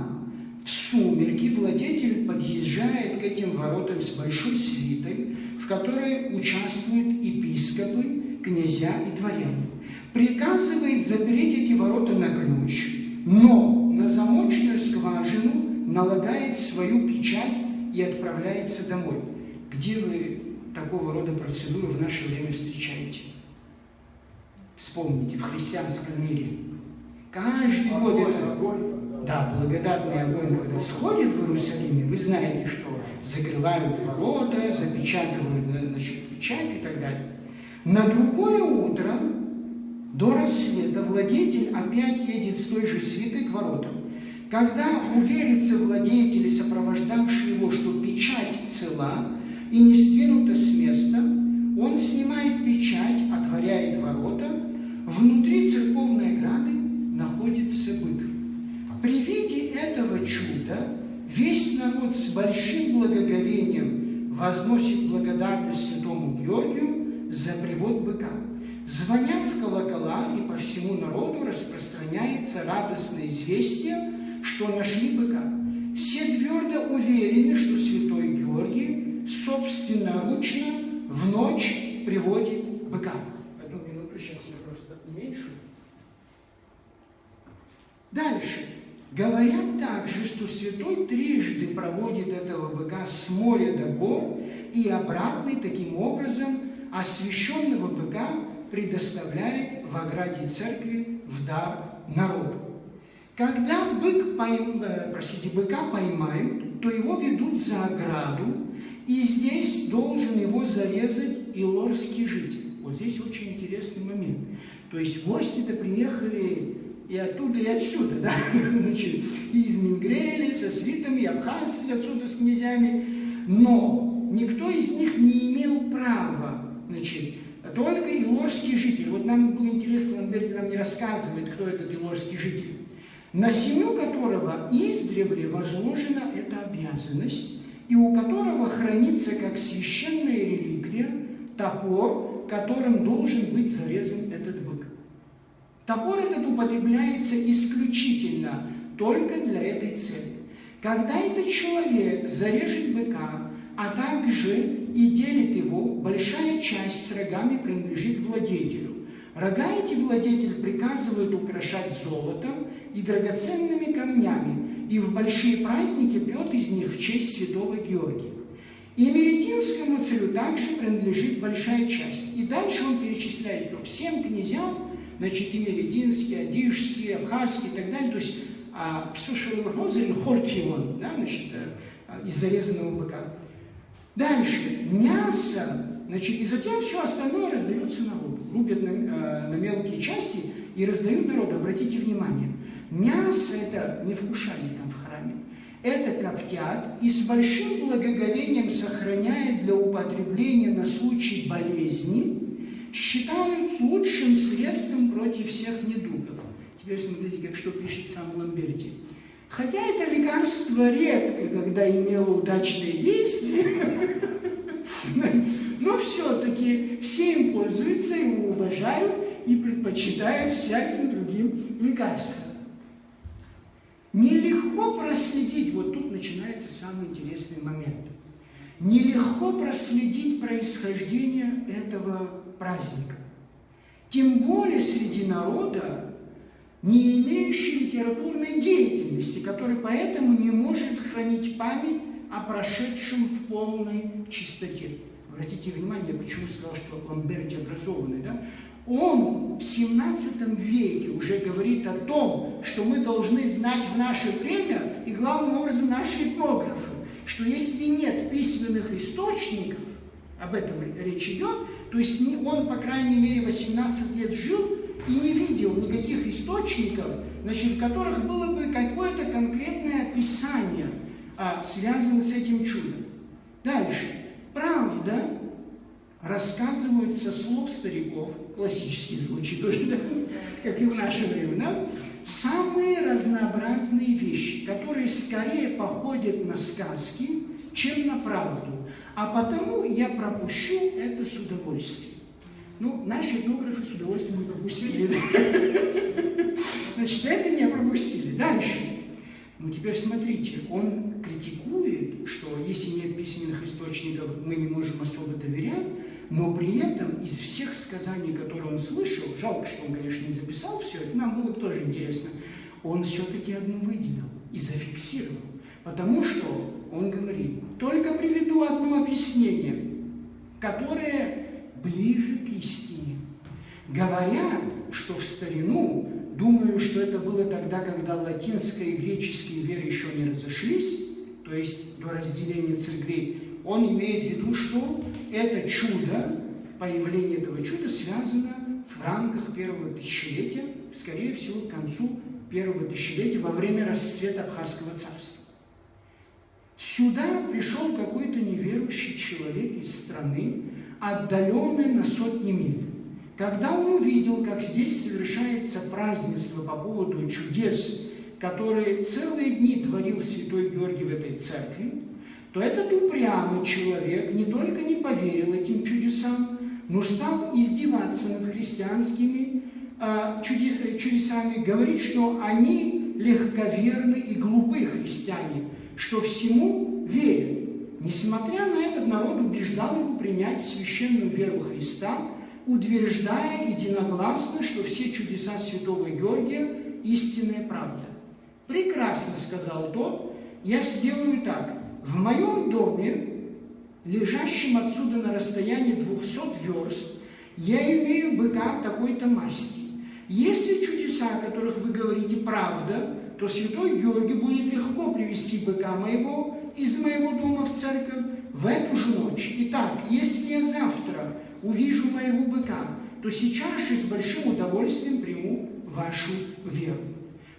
в сумерки владетель подъезжает к этим воротам с большой свитой, в которой участвуют епископы, князья и дворяне. Приказывает запереть эти ворота на ключ, но на замочную скважину налагает свою печать и отправляется домой. Где вы такого рода процедуру в наше время встречаете? Вспомните, в христианском мире. Каждый год это... да, благодатный огонь, когда сходит в Иерусалиме, вы знаете, что закрывают ворота, запечатывают, значит, печать и так далее. На другое утро, до рассвета, владетель опять едет с той же свитой к воротам. Когда уверится владетель и сопровождавший его, что печать цела и не сдвинута с места, он снимает печать, отворяет ворота, внутри церковной ограды находится бык. При виде этого чуда весь народ с большим благоговением возносит благодарность святому Георгию за привод быка. Звонят в колокола, и по всему народу распространяется радостное известие, что нашли быка. Все твердо уверены, что святой Георгий собственноручно в ночь приводит быка. Одну минуту, сейчас я просто уменьшу. Дальше. Говорят также, что святой трижды проводит этого быка с моря до гор и обратно, и таким образом освященного быка предоставляет в ограде церкви в дар народу. Когда быка поймают, то его ведут за ограду, и здесь должен его зарезать илорский житель. Вот здесь очень интересный момент. То есть гости-то приехали и оттуда, и отсюда, да? Значит, и из Мингрели, со свитами, и абхазцы отсюда с князями. Но никто из них не имел права, значит, только илорский житель. Вот нам было интересно, Ламберти нам не рассказывает, кто этот илорский житель, на семью которого издревле возложена эта обязанность, и у которого хранится как священная реликвия топор, которым должен быть зарезан этот бык. Топор этот употребляется исключительно только для этой цели. Когда этот человек зарежет быка, а также и делит его, большая часть с рогами принадлежит владетелю. Рога эти владетель приказывает украшать золотом и драгоценными камнями, и в большие праздники пьет из них в честь святого Георгия. И Меретинскому царю также принадлежит большая часть. И дальше он перечисляет, что всем князьям, значит, и Меретинские, Адижские, Абхазские и так далее, то есть Псушевый или Хортион, да, значит, из зарезанного быка. Дальше, мясо, значит, и затем все остальное раздается народу. Рубят на мелкие части и раздают народу. Обратите внимание, мясо это не вкушали там в храме. Это коптят и с большим благоговением сохраняют для употребления на случай болезни, считают лучшим средством против всех недугов. Теперь смотрите, как что пишет сам Ламберти. Хотя это лекарство редко, когда имело удачное действие, но все-таки все им пользуются, его уважают и предпочитают всяким другим лекарствам. Нелегко проследить, вот тут начинается самый интересный момент, нелегко проследить происхождение этого праздника. Тем более среди народа, не имеющий литературной деятельности, который поэтому не может хранить память о прошедшем в полной чистоте. Обратите внимание, я почему сказал, что Ламберти образованный, да? Он в 17 веке уже говорит о том, что мы должны знать в наше время, и главным образом наши этнографы, что если нет письменных источников, об этом речь идет, то есть он, по крайней мере, 18 лет жил и не видел никаких источников, значит, в которых было бы какое-то конкретное описание, связанное с этим чудом. Дальше. Правда, рассказывают со слов стариков, классический случай тоже, да, как и в наше время, да, самые разнообразные вещи, которые скорее походят на сказки, чем на правду. А потому я пропущу это с удовольствием. Ну, наши этнографы с удовольствием не пропустили. Значит, это не пропустили. Дальше. Ну, теперь смотрите, он критикует, что если нет письменных источников, мы не можем особо доверять, но при этом из всех сказаний, которые он слышал, жалко, что он, конечно, не записал все это, нам было бы тоже интересно, он все-таки одну выделил и зафиксировал. Потому что он говорит, только приведу одно объяснение, которое ближе к истине. Говорят, что в старину, думаю, что это было тогда, когда латинская и греческие веры еще не разошлись, то есть до разделения церквей, он имеет в виду, что это чудо, появление этого чуда связано в рамках первого тысячелетия, скорее всего, к концу первого тысячелетия, во время расцвета Абхазского царства. Сюда пришел какой-то неверующий человек из страны, отдаленной на сотни миль. Когда он увидел, как здесь совершается празднество по поводу чудес, которые целые дни творил святой Георгий в этой церкви, то этот упрямый человек не только не поверил этим чудесам, но стал издеваться над христианскими чудесами, говорить, что они легковерны и глупы христиане, что всему верят. Несмотря на это, народ убеждал его принять священную веру Христа, утверждая единогласно, что все чудеса святого Георгия – истинная правда. «Прекрасно, — сказал тот, — я сделаю так. В моем доме, лежащем отсюда на расстоянии 200 верст, я имею быка такой-то масти. Если чудеса, о которых вы говорите, правда, то святой Георгий будет легко привести быка моего из моего дома в церковь в эту же ночь. Итак, если я завтра увижу моего быка, то сейчас же с большим удовольствием приму вашу веру».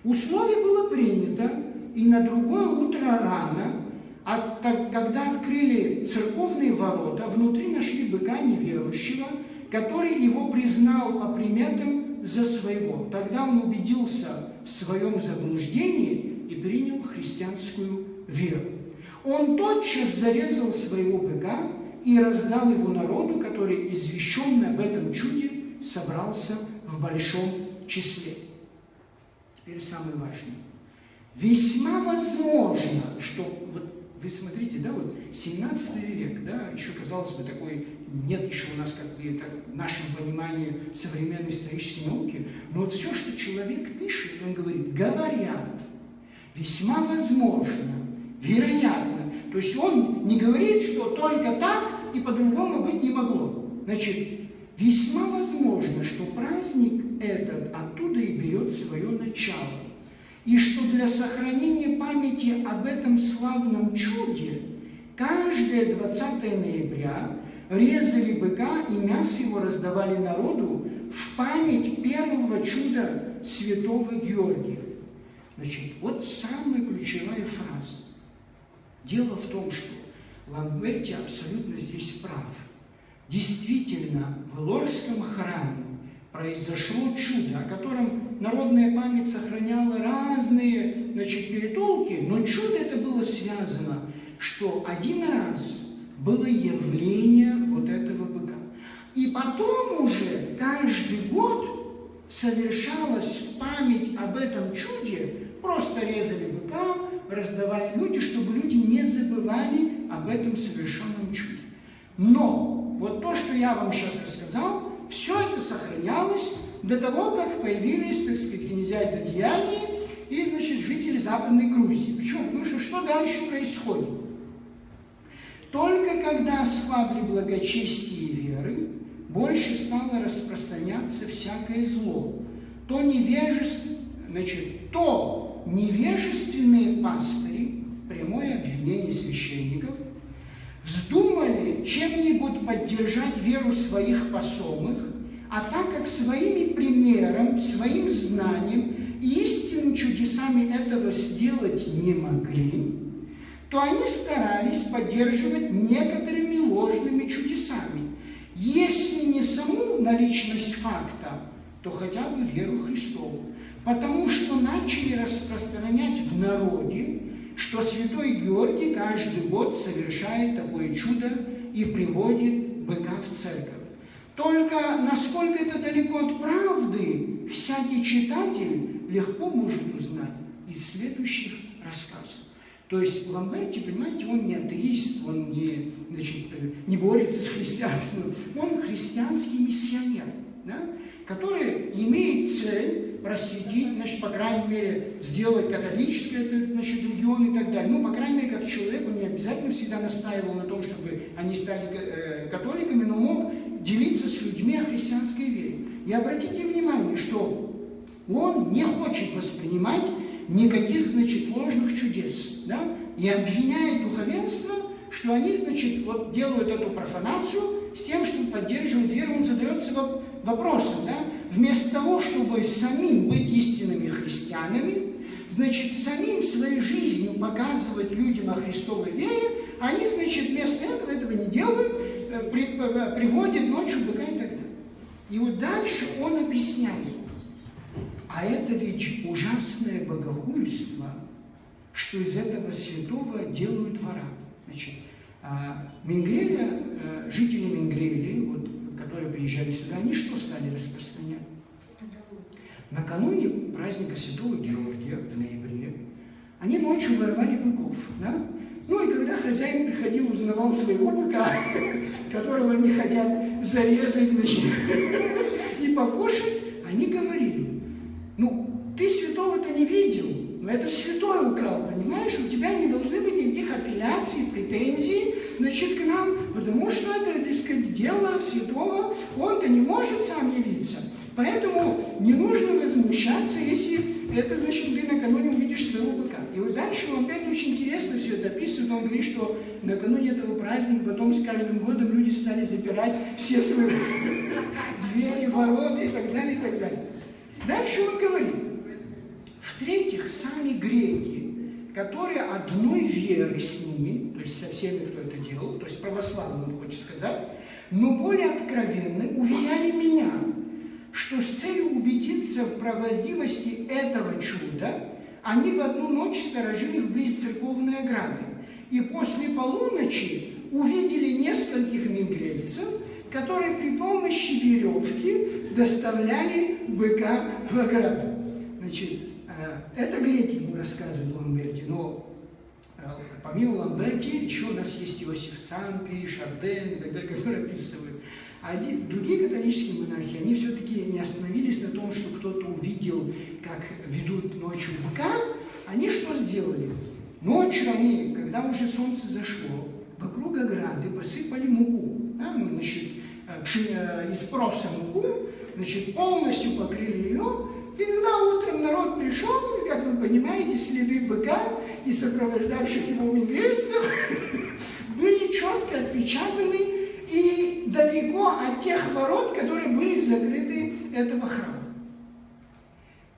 Условие было принято, и на другое утро рано, когда открыли церковные ворота, внутри нашли быка неверующего, который его признал по приметам за своего. Тогда он убедился в своем заблуждении и принял христианскую веру. Он тотчас зарезал своего быка и раздал его народу, который, извещенный об этом чуде, собрался в большом числе. Теперь самое важное. Весьма возможно, что, вот вы смотрите, да, вот 17 век, да, еще, казалось бы, такой, нет еще у нас, как бы, так, в нашем понимании современной исторической науки, но вот все, что человек пишет, он говорит, говорят, весьма возможно, вероятно. То есть он не говорит, что только так и по-другому быть не могло. Значит, весьма возможно, что праздник этот оттуда и берет свое начало. И что для сохранения памяти об этом славном чуде каждое 20 ноября резали быка и мясо его раздавали народу в память первого чуда святого Георгия. Значит, вот самая ключевая фраза. Дело в том, что Ламберти абсолютно здесь прав. Действительно, в Лорском храме произошло чудо, о котором народная память сохраняла разные, значит, перетолки, но чудо это было связано, что один раз было явление вот этого быка. И потом уже каждый год совершалось в память об этом чуде, просто резали быка, раздавали люди, чтобы люди не забывали об этом совершенном чуде. Но вот то, что я вам сейчас рассказал, все это сохранялось до того, как появились, так сказать, князья и дадьяне и, значит, жители Западной Грузии. Почему? Потому что дальше происходит? Только когда ослабли благочестие и веры, больше стало распространяться всякое зло. То невежественные пастыри, прямое обвинение священников, вздумали чем-нибудь поддержать веру своих посомых, а так как своими примером, своим знанием и истинными чудесами этого сделать не могли, то они старались поддерживать некоторыми ложными чудесами, если не саму наличность факта, то хотя бы веру Христову, потому что начали распространять в народе, что святой Георгий каждый год совершает такое чудо и приводит быка в церковь. Только насколько это далеко от правды, всякий читатель легко может узнать из следующих рассказов. То есть Ламберти, понимаете, он не атеист, он не, значит, не борется с христианством, он христианский миссионер, да, который имеет цель просветить, значит, по крайней мере, сделать католический, значит, регион и так далее. Ну, по крайней мере, как человек, он не обязательно всегда настаивал на том, чтобы они стали католиками, но мог делиться с людьми о христианской вере. И обратите внимание, что он не хочет воспринимать никаких, значит, ложных чудес, да? И обвиняет духовенство, что они, значит, вот делают эту профанацию с тем, чтобы поддерживать веру. Он задается вопросом, да? Вместо того, чтобы самим быть истинными христианами, значит, самим своей жизнью показывать людям о Христовой вере, они, значит, вместо этого не делают, приводят ночью быка и так далее. И вот дальше он объясняет, а это ведь ужасное богохульство, что из этого святого делают вора. Значит, Менгреля, жители Менгрели, вот, которые приезжали сюда, они что стали распространять? Накануне праздника Святого Георгия в ноябре они ночью воровали быков, да? Ну и когда хозяин приходил, узнавал своего быка, которого они хотят зарезать, значит, и покушать, они говорили, ну, ты святого-то не видел, но это святой украл, понимаешь? У тебя не должны быть никаких апелляций, претензий, значит, к нам, потому что это, так сказать, дело святого, он-то не может сам явиться. Поэтому не нужно возмущаться, если это, значит, ты накануне увидишь своего быка. И вот дальше он опять очень интересно все это описывает. Он говорит, что накануне этого праздника, потом с каждым годом люди стали запирать все свои двери, ворота и так далее, и так далее. Дальше он говорит, в-третьих, сами греки, которые одной веры с ними, то есть со всеми, кто это делал, то есть православным, он хочет сказать, но более откровенно уверяли меня, что с целью убедиться в правдивости этого чуда, они в одну ночь сторожили вблизи церковной ограды и после полуночи увидели нескольких менгрельцев, которые при помощи веревки доставляли быка в ограду. Значит, это греки ему рассказывает Ламберти, но помимо Ламберти еще у нас есть Иосиф Цампи, Шарден и так далее, которые описывают. А другие католические монахи, они все-таки не остановились на том, что кто-то увидел, как ведут ночью быка. Они что сделали? Ночью они, когда уже солнце зашло, вокруг ограды посыпали муку, да, значит, из проса муку, значит, полностью покрыли ее. И когда утром народ пришел, и, как вы понимаете, следы быка и сопровождавших его менгрельцев были четко отпечатаны и далеко от тех ворот, которые были закрыты этого храма.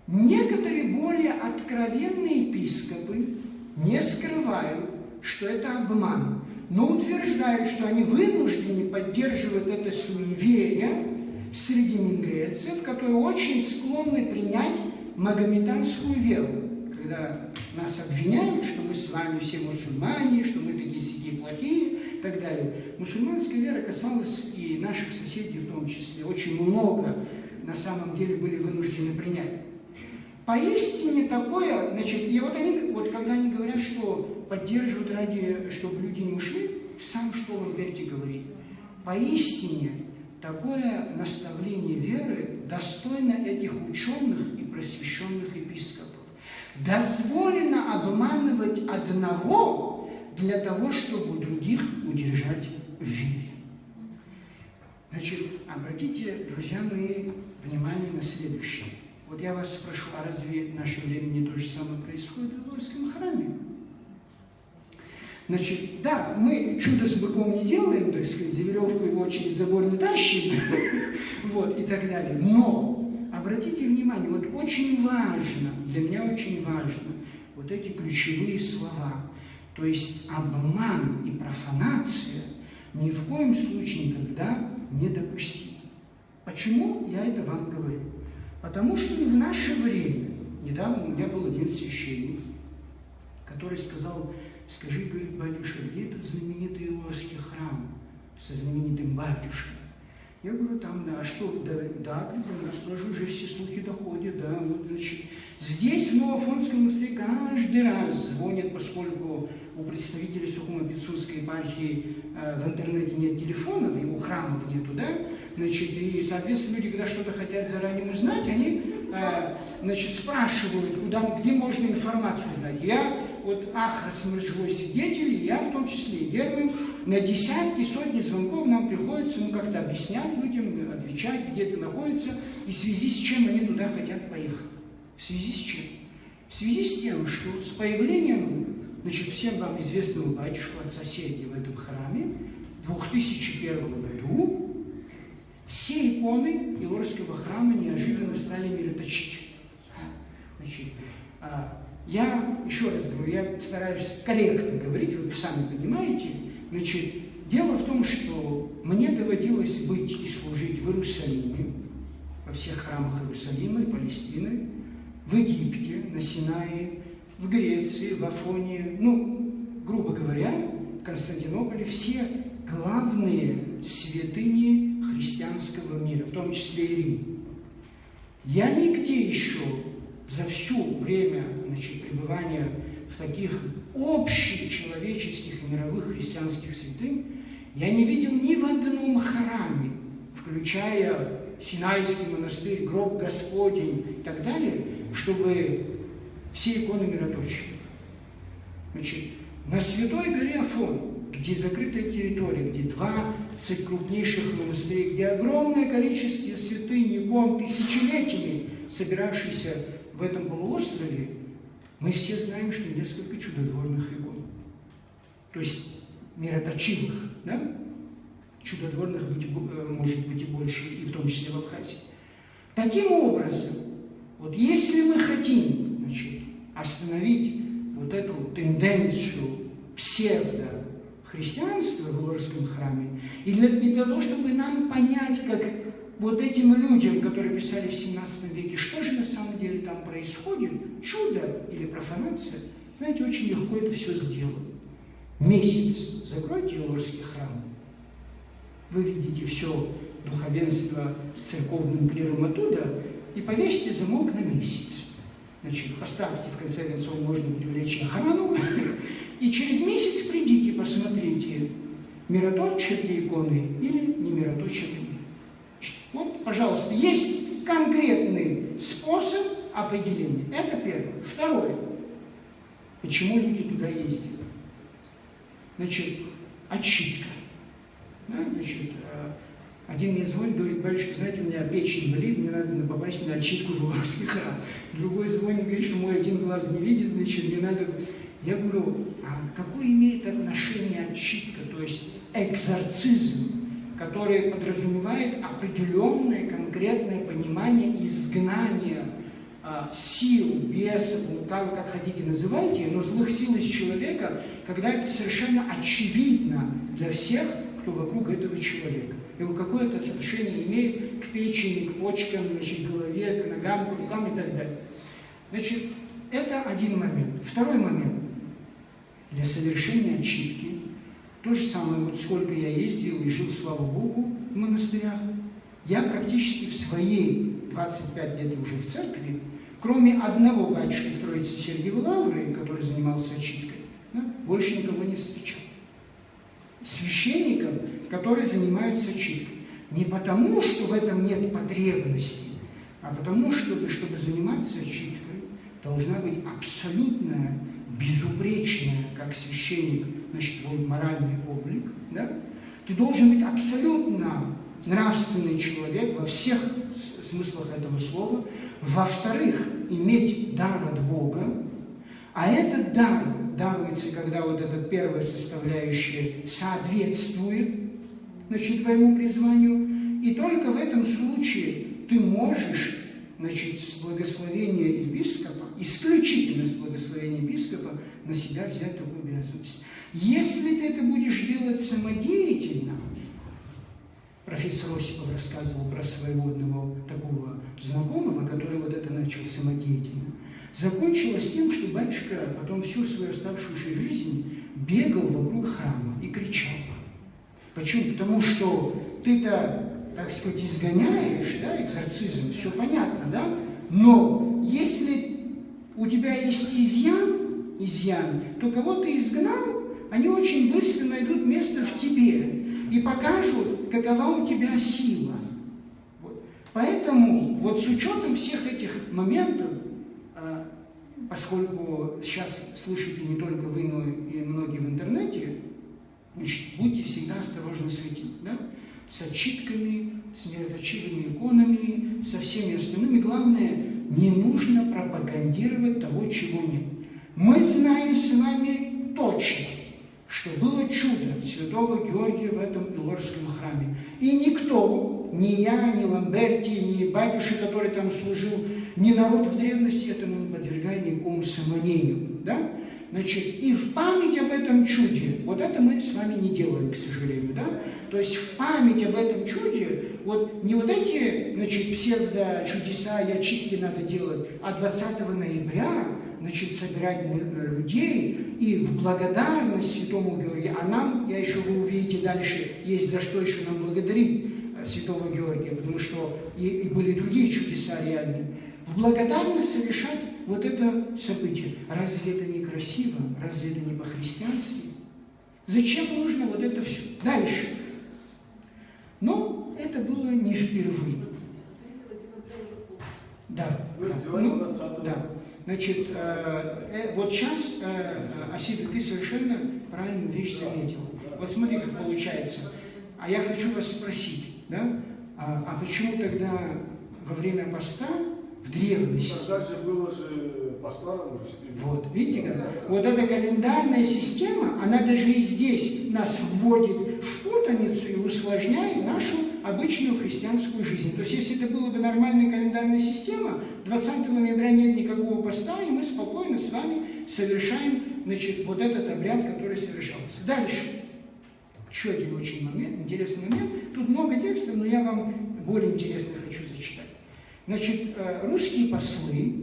Некоторые более откровенные епископы не скрывают, что это обман, но утверждают, что они вынуждены поддерживать это суеверие среди менгрельцев, которые очень склонны принять магометанскую веру. Когда нас обвиняют, что мы с вами все мусульмане, что мы такие сякие плохие и так далее. Мусульманская вера касалась и наших соседей в том числе. Очень много на самом деле были вынуждены принять. Поистине такое, значит, и вот они, вот когда они говорят, что поддерживают ради, чтобы люди не ушли, сам что Ламберти говорит, поистине такое наставление веры достойно этих ученых и просвещенных епископов. Дозволено обманывать одного для того, чтобы других удержать в вере. Значит, обратите, друзья мои, внимание на следующее. Вот я вас спрошу, а разве в наше время не то же самое происходит в Иловском храме? Значит, да, мы чудо с быком не делаем, так сказать, за веревку его через забор не тащим, вот, и так далее. Но, обратите внимание, вот очень важно, для меня очень важно, вот эти ключевые слова. То есть обман и профанация ни в коем случае никогда недопустимы. Почему я это вам говорю? Потому что и в наше время, недавно у меня был один священник, который сказал: скажи, говорит, батюшка, где этот знаменитый Иловский храм со знаменитым батюшкой? Я говорю, там, да, что, да, у нас тоже уже все слухи доходят, да, вот, значит. Здесь, в Новоафонском монастыре, каждый раз звонят, поскольку у представителей Сухумо-Пицунской епархии в интернете нет телефонов, и у храмов нету, да, значит, и, соответственно, люди, когда что-то хотят заранее узнать, они, значит, спрашивают, где можно информацию узнать. Я, вот, Ахрос, мы живой свидетель, и я, в том числе и Герман, на десятки, сотни звонков нам приходится, как-то объяснять людям, отвечать, где это находится, и в связи с чем они туда хотят поехать. В связи с чем? В связи с тем, что с появлением, всем вам известного батюшку от соседей в этом храме, в 2001 году все иконы Илорского храма неожиданно стали мироточить. Я, еще раз говорю, я стараюсь корректно говорить, вы сами понимаете. Дело в том, что мне доводилось быть и служить в Иерусалиме, во всех храмах Иерусалима и Палестины, в Египте, на Синае, в Греции, в Афоне, грубо говоря, в Константинополе, все главные святыни христианского мира, в том числе и Рим. Я нигде еще за все время пребывания в таких общечеловеческих и мировых христианских святынь я не видел ни в одном храме, включая Синайский монастырь, гроб Господень и так далее, чтобы все иконы мироточили. На Святой горе Афон, где закрытая территория, где 20 крупнейших монастырей, где огромное количество святынь, икон, тысячелетиями собиравшихся в этом полуострове, мы все знаем, что несколько чудотворных икон. То есть мироточивых, да? Чудотворных может быть и больше, и в том числе в Абхазии. Таким образом, если мы хотим остановить вот эту тенденцию псевдохристианства в Илорском храме, и для того, чтобы нам понять, как вот этим людям, которые писали в 17 веке, что же на самом деле там происходит, чудо или профанация, знаете, очень легко это все сделать. Месяц закройте Илорский храм, вы видите все духовенство с церковным клиром оттуда, и повесьте замок на месяц. Поставьте, в конце концов, можно будет увлечь охрану, и через месяц придите, посмотрите, мироточат ли иконы или не мироточат ли. Вот, пожалуйста, есть конкретный способ определения. Это первое. Второе. Почему люди туда ездят? Отчитка. Да? Один мне звонит, говорит: батюшка, знаете, у меня печень болит, мне надо попасть на отчитку в Илорский храм. Другой звонит, говорит, что мой один глаз не видит, мне надо... Я говорю, а какое имеет отношение отчитка, то есть экзорцизм, который подразумевает определенное конкретное понимание изгнания сил, бесов, как хотите называйте, но злых сил из человека, когда это совершенно очевидно для всех, кто вокруг этого человека. И какое это отношение имеет к печени, к почкам, к голове, к ногам, к рукам и так далее. Это один момент. Второй момент. Для совершения отчитки, то же самое, сколько я ездил и жил, слава Богу, в монастырях, я практически в свои 25 лет уже в церкви, кроме одного батюшки в Троице Сергиевой Лавры, который занимался отчиткой, больше никого не встречал. Священников, которые занимаются отчиткой. Не потому, что в этом нет потребности, а потому, чтобы заниматься отчиткой, должна быть абсолютная, безупречная, как священник, твой моральный облик. Да? Ты должен быть абсолютно нравственный человек во всех смыслах этого слова. Во-вторых, иметь дар от Бога. А этот дар даруется, когда вот эта первая составляющая соответствует твоему призванию. И только в этом случае ты можешь с благословения епископа, исключительно с благословения епископа, на себя взять такую обязанность. Если ты это будешь делать самодеятельно, профессор Осипов рассказывал про своего одного такого знакомого, который вот это начал самодеятельно, закончилось тем, что батюшка потом всю свою оставшуюся жизнь бегал вокруг храма и кричал. Почему? Потому что ты-то, так сказать, изгоняешь, да, экзорцизм, все понятно, да? Но если у тебя есть изъян, то кого ты изгнал, они очень быстро найдут место в тебе и покажут, какова у тебя сила. Вот. Поэтому вот с учетом всех этих моментов, поскольку сейчас слышите не только вы, но и многие в интернете, Значит, будьте всегда осторожны с этим, да? С отчитками, с мироточивыми иконами, со всеми остальными. Главное, не нужно пропагандировать того, чего нет. Мы знаем с вами точно, что было чудо святого Георгия в этом Илорском храме. И никто, ни я, ни Ламберти, ни батюшка, который там служил, ни народ в древности этому не подвергает никакому самомнению. Да? Значит, и в память об этом чуде, вот это мы с вами не делаем, к сожалению, да? То есть в память об этом чуде, вот не вот эти, значит, псевдо-чудеса и отчитки надо делать, а 20 ноября, значит, собирать людей и в благодарность святому Георгию, а нам, я еще, вы увидите дальше, есть за что еще нам благодарить святого Георгия, потому что и были другие чудеса реальные. В благодарность совершать вот это событие. Разве это не красиво? Разве это не по-христиански? Зачем нужно вот это все? Дальше. Но это было не впервые. Да. Ну, да. Значит, вот сейчас, Асида, ты совершенно правильную вещь заметил. Вот смотри, как получается. А я хочу вас спросить, да? А почему тогда во время поста в древности... Тогда же было же по-старому. Вот, видите как? Вот эта календарная система, она даже и здесь нас вводит в путаницу и усложняет нашу обычную христианскую жизнь. То есть, если это была бы нормальная календарная система, 20 ноября нет никакого поста, и мы спокойно с вами совершаем, значит, вот этот обряд, который совершался. Дальше. Еще один очень интересный момент. Тут много текстов, но я вам более интересно хочу зачитать. Значит, русские послы,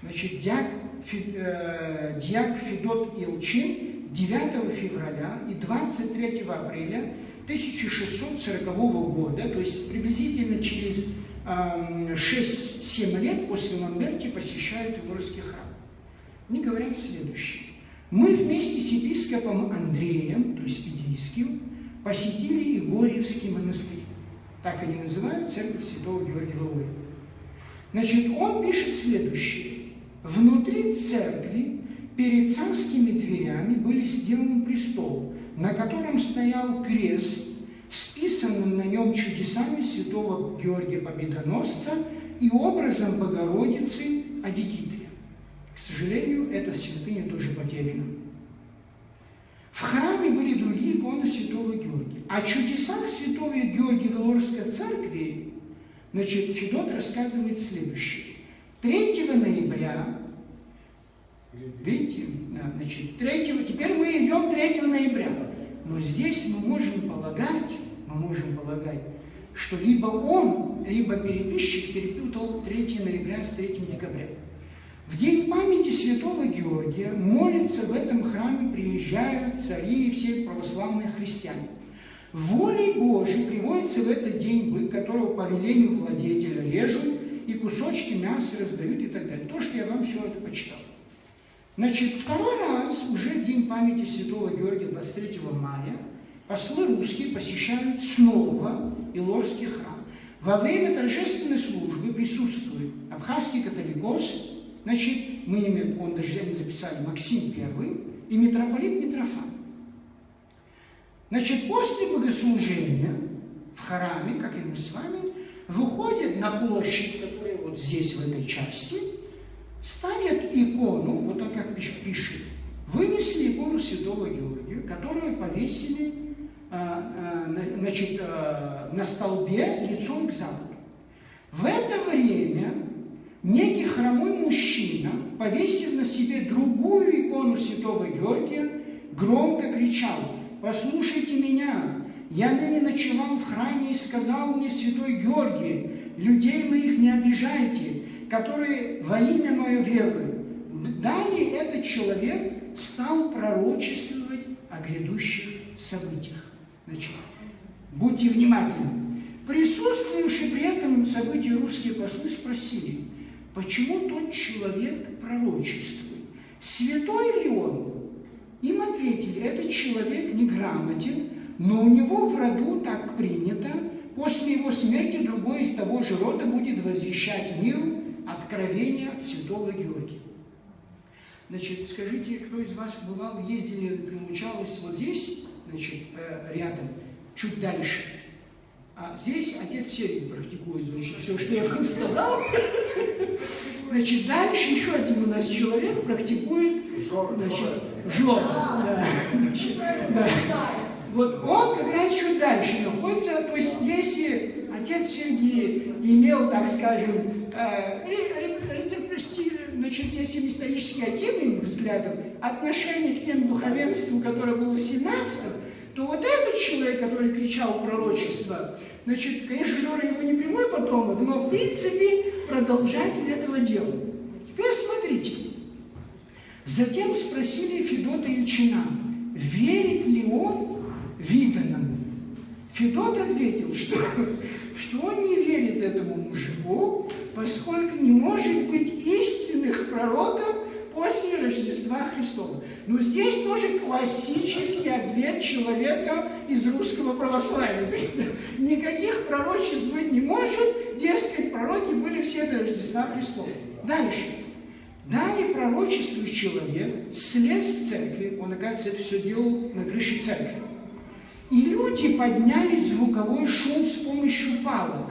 значит, дьяк Федот Илчин 9 февраля и 23 апреля 1640 года, то есть приблизительно через 6-7 лет после Ламберти посещают Илорский храм. Они говорят следующее. Мы вместе с епископом Андреем, то есть Пидийским, посетили Егорьевский монастырь. Так они называют церковь святого Георгия в Илоре. Значит, он пишет следующее. Внутри церкви перед царскими дверями были сделаны престол, на котором стоял крест, списанным на нем чудесами святого Георгия Победоносца и образом Богородицы Адигитрия. К сожалению, эта святыня тоже потеряна. В храме были другие иконы святого Георгия. О чудесах святого Георгия в Илорской церкви, значит, Федот рассказывает следующее. 3 ноября, видите, да, значит, теперь мы идем 3 ноября, но здесь мы можем полагать, что либо он, либо переписчик перепутал 3 ноября с 3 декабря. В день памяти святого Георгия молятся в этом храме, приезжают цари и все православные христиане. Волей Божией приводится в этот день бык, которого по велению владетеля режут, и кусочки мяса раздают и так далее. То, что я вам все это почитал. Значит, второй раз, уже в день памяти святого Георгия, 23 мая, послы русские посещают снова Илорский храм. Во время торжественной службы присутствует абхазский католикос, значит, он даже они записали Максим I и митрополит Митрофан. Значит, после богослужения в храме, как и мы с вами, выходят на площадь, которая вот здесь, в этой части, ставят икону, вот он как пишет, вынесли икону святого Георгия, которую повесили значит, на столбе лицом к западу. В это время некий хромой мужчина, повесив на себе другую икону святого Георгия, громко кричал: «Послушайте меня! Я ныне ночевал в храме и сказал мне святой Георгий: людей моих не обижайте, которые во имя мое веруют». Далее этот человек стал пророчествовать о грядущих событиях. Значит, будьте внимательны. Присутствующие при этом событии русские послы спросили: почему тот человек пророчествует? Святой ли он? Им ответили: этот человек неграмотен, но у него в роду так принято, после его смерти другой из того же рода будет возвещать миру откровение от святого Георгия. Значит, скажите, кто из вас бывал, ездили, получалось вот здесь, значит, рядом, чуть дальше. А здесь отец Сергий практикует, значит, все, что я вам сказал. Значит, дальше еще один у нас человек практикует, значит, Жора. Да. Значит, да. Вот он как раз чуть дальше находится, то есть если отец Сергий имел, так скажем, значит, если исторически отдельным взглядом, отношение к тем духовенству, которое было в 17-м, то вот этот человек, который кричал пророчество, значит, конечно, Жора его не прямой потомок, но в принципе продолжатель этого дела. Теперь смотрите. Затем спросили Федота Ильчина, верит ли он виданному. Федот ответил, что он не верит этому мужику, поскольку не может быть истинных пророков после Рождества Христова. Но здесь тоже классический ответ человека из русского православия. То есть, никаких пророчеств быть не может, дескать, пророки были все до Рождества Христова. Дальше. Далее пророчествует человек, слез с церкви, он, оказывается, это все делал на крыше церкви. И люди подняли звуковой шум с помощью палок.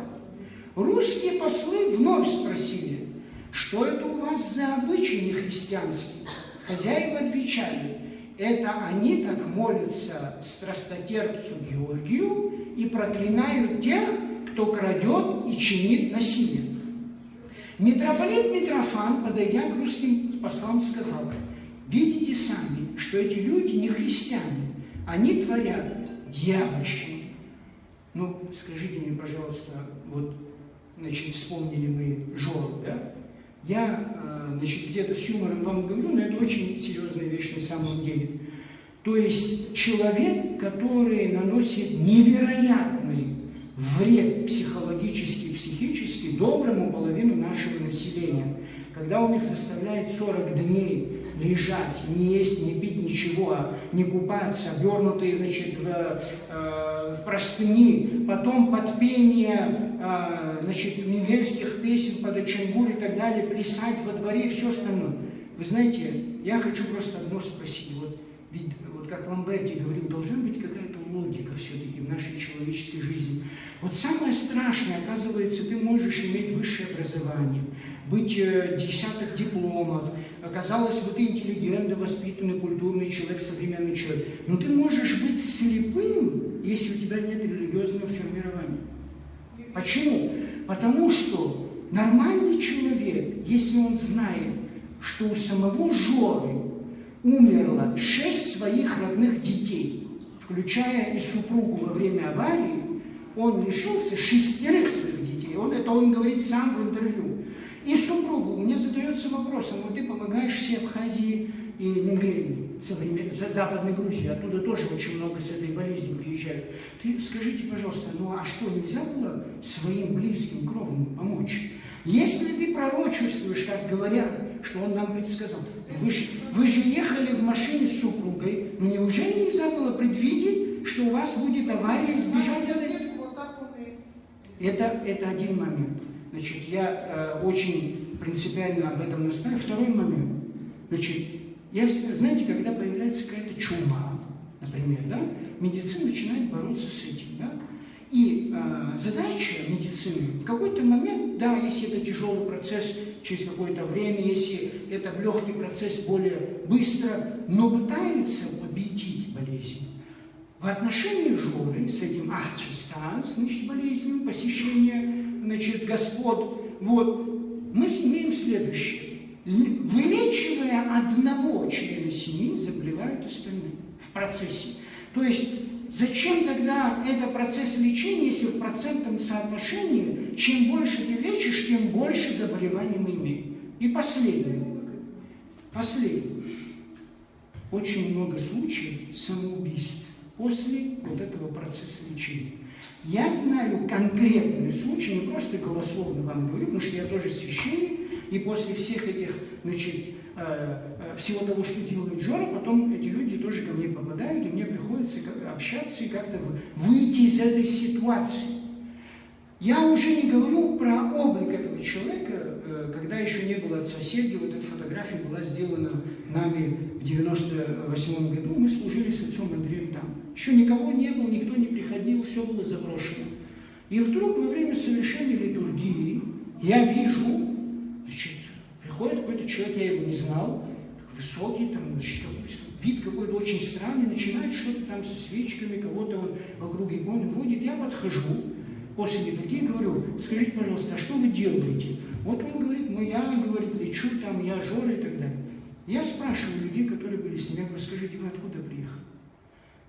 Русские послы вновь спросили, что это у вас за обычаи нехристианские? Хозяева отвечали, это они так молятся страстотерпцу Георгию и проклинают тех, кто крадет и чинит насилие. Митрополит Митрофан, подойдя к русским послам, сказал, видите сами, что эти люди не христиане, они творят дьявольщину. Ну, скажите мне, пожалуйста, вот, значит, вспомнили мы Жору, да? Я, значит, где-то с юмором вам говорю, но это очень серьезная вещь на самом деле. То есть человек, который наносит невероятный вред психологический, психический доброму половину нашего населения, когда он их заставляет 40 дней лежать, не есть, не пить ничего, не купаться, обернутые, значит, в простыни, потом под пение, значит, мингельских песен, под очангур и так далее, плясать во дворе и все остальное. Вы знаете, я хочу просто одно спросить. Вот, ведь, вот как Ламберти говорил, должна быть какая-то логика все-таки в нашей человеческой жизни. Вот самое страшное, оказывается, ты можешь иметь высшее образование, быть десятых дипломов, оказалось, вот ты интеллигентный, воспитанный, культурный человек, современный человек, но ты можешь быть слепым, если у тебя нет религиозного формирования. Почему? Потому что нормальный человек, если он знает, что у самого Жоры умерло 6 своих родных детей, включая и супругу во время аварии, он лишился 6 своих детей. Это он говорит сам в интервью. И супругу. Мне задается вопросом, вот ты помогаешь всей Абхазии и Мингрелии, Западной Грузии, оттуда тоже очень много с этой болезнью приезжают. Ты скажите, пожалуйста, ну а что, нельзя было своим близким, кровным помочь? Если ты пророчествуешь, как говорят, что он нам предсказал, вы же ехали в машине с супругой, но неужели нельзя было предвидеть, что у вас будет авария и сбежать? Это один момент. Значит, я очень принципиально об этом настаиваю. Второй момент. Значит, знаете, когда появляется какая-то чума, например, да, медицина начинает бороться с этим, да, и задача медицины в какой-то момент, да, если это тяжелый процесс, через какое-то время, если это легкий процесс, более быстро, но пытается победить болезнь. В отношении Жоры с этим астростаз, значит, болезнью, посещение, значит, господ, вот, мы имеем следующее. Вылечивая одного члена семьи, заболевают остальные в процессе. То есть, зачем тогда это процесс лечения, если в процентном соотношении, чем больше ты лечишь, тем больше заболеваний мы имеем. И последнее. Очень много случаев самоубийств после вот этого процесса лечения. Я знаю конкретный случай, не просто голословно вам говорю, потому что я тоже священник, и после всех этих, значит, всего того, что делает Жора, потом эти люди тоже ко мне попадают, и мне приходится общаться и как-то выйти из этой ситуации. Я уже не говорю про облик этого человека, когда еще не было отца Сергия, вот эта фотография была сделана нами в 98 году, мы служили с отцом Андреем там. Еще никого не было, никто не приходил, все было заброшено. И вдруг во время совершения литургии я вижу, значит, приходит какой-то человек, я его не знал, высокий, там, значит, вид какой-то очень странный, начинает что-то там со свечками, кого-то он вокруг иконы водит. Я подхожу после литургии, говорю: скажите, пожалуйста, а что вы делаете? Вот он говорит: я, говорит, лечу, там, я Жора и так далее. Я спрашиваю людей, которые были с ним, я говорю: скажите, вы откуда приехали?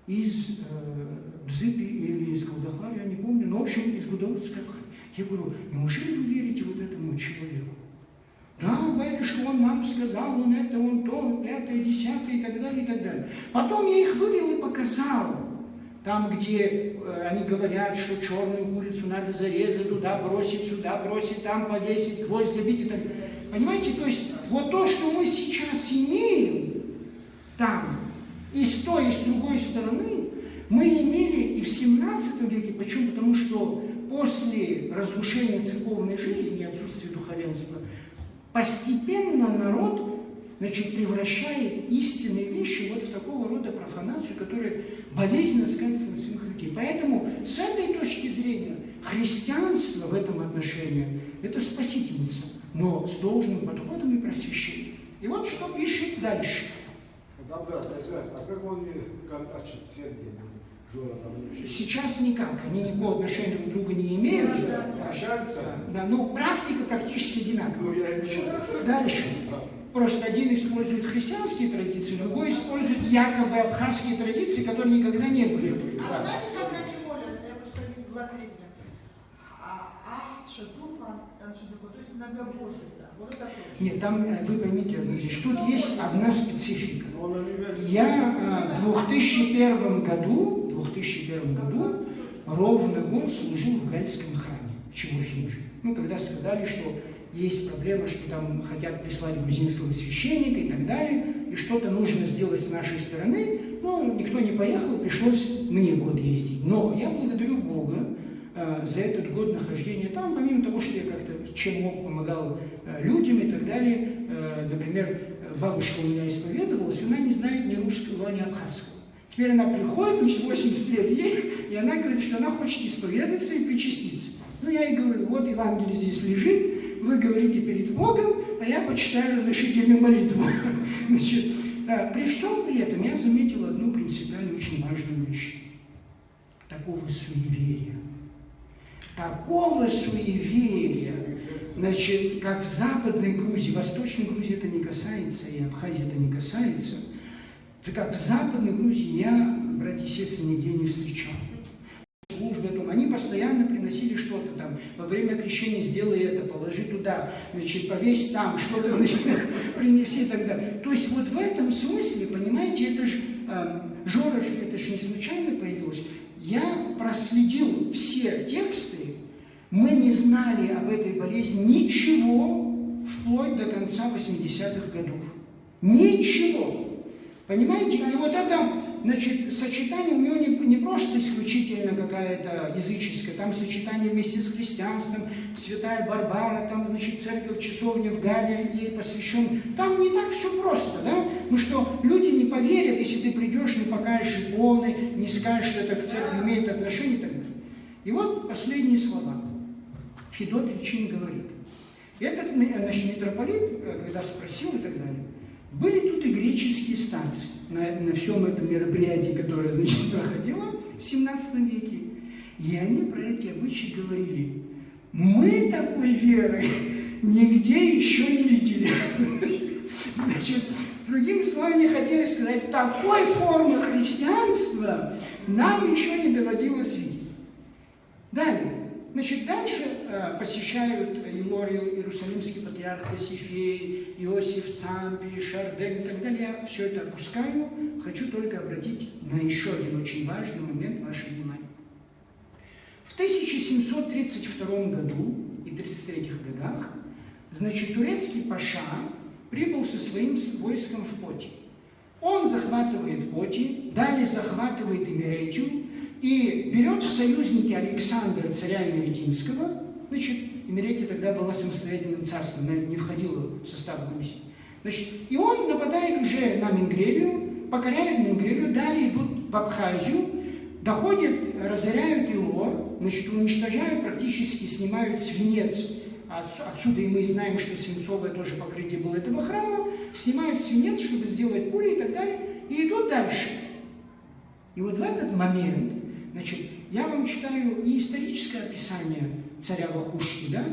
Из Бзыпи или из Колдахара, я не помню, но, в общем, из Гудовицкого. Я говорю: неужели вы верите вот этому человеку? Да, батюшка, он нам сказал, он это, он то, пятое, десятое и так далее, и так далее. Потом я их вывел и показал. Там, где они говорят, что черную курицу надо зарезать, туда бросить, сюда бросить, там повесить, гвоздь забить и так далее. Понимаете, то есть вот то, что мы сейчас имеем там, и с той, и с другой стороны, мы имели и в 17 веке. Почему? Потому что после разрушения церковной жизни и отсутствия духовенства постепенно народ, значит, превращает истинные вещи вот в такого рода профанацию, которая болезненно сказывается на самих людей. Поэтому с этой точки зрения христианство в этом отношении – это спасительница, но с должным подходом и просвещением. И вот что пишет дальше. Да, а как он контактит с Сергием? Сейчас никак, они никакого отношения друг к другу не имеют. Общаются? Да, но практика практически одинаковая. Ну, я не Дальше. Просто один использует христианские традиции, другой использует якобы абхазские традиции, которые никогда не были. А знаете, как они молятся? Я просто не глаз резня. То есть многобожие, да. Вот это точно. Нет, там, вы поймите одну вещь, тут есть одна специфика. Я в 2001 году, ровно год служил в Гальском храме, в Чебурхинже. Ну, когда сказали, что есть проблема, что там хотят прислать грузинского священника и так далее, и что-то нужно сделать с нашей стороны, но никто не поехал, пришлось мне год ездить. Но я благодарю Бога за этот год нахождения там, помимо того, что я как-то чем мог помогал людям и так далее. Например, бабушка у меня исповедовалась, она не знает ни русского, ни абхазского. Теперь она приходит, значит, 80 лет ей, и она говорит, что она хочет исповедаться и причаститься. Ну, я ей говорю: вот Евангелие здесь лежит, вы говорите перед Богом, а я почитаю разрешительную молитву. Значит, при всем при этом я заметил одну принципиально очень важную вещь. Такого суеверия. Такого суеверия, значит, как в Западной Грузии, Восточной Грузии это не касается, и Абхазии это не касается, как в Западной Грузии я, братья и сестры, нигде не встречал. Службы о том, они постоянно приносили что-то там, во время крещения сделай это, положи туда, значит, повесь там, что-то, значит, принеси тогда. То есть вот в этом смысле, понимаете, это же, Жора, это же не случайно появилось. Я проследил все тексты, мы не знали об этой болезни ничего вплоть до конца 80-х годов. Ничего. Понимаете? И вот это, значит, сочетание у него не просто исключительно какая-то языческая, там сочетание вместе с христианством, святая Барбара, там, значит, церковь, часовня в Галле, ей посвящен. Там не так все просто, да? Ну что, люди не поверят, если ты придешь, не покажешь иконы, не скажешь, что это к церкви имеет отношение и так далее. И вот последние слова. Федот Ильчин говорит. Этот, значит, митрополит, когда спросил и так далее, были тут и греческие старцы на всем этом мероприятии, которое, значит, проходило в 17 веке. И они про эти обычаи говорили: мы такой веры нигде еще не видели. Значит, другими словами, хотели сказать, такой формы христианства нам еще не доводилось видеть. Далее. Значит, дальше посещают Иерусалимский патриарх Кассифей, Иосиф Цампи, Шардем и так далее. Я все это опускаю. Хочу только обратить на еще один очень важный момент ваше внимание. В 1732 году и 1733 годах, значит, турецкий паша прибыл со своим войском в Поти. Он захватывает Поти, далее захватывает Имеретию, и берет в союзники Александра, царя Имеретинского. Значит, Имеретия тогда была самостоятельным царством, она не входила в состав Грузии. Значит, и он нападает уже на Менгрелию, покоряет Менгрелию, далее идут в Абхазию, доходят, разоряют Илор, значит, уничтожают практически, снимают свинец. Отсюда и мы знаем, что свинцовое тоже покрытие было этого храма. Снимают свинец, чтобы сделать пули и так далее, и идут дальше. И вот в этот момент, значит, я вам читаю и историческое описание царя Вахушти, да,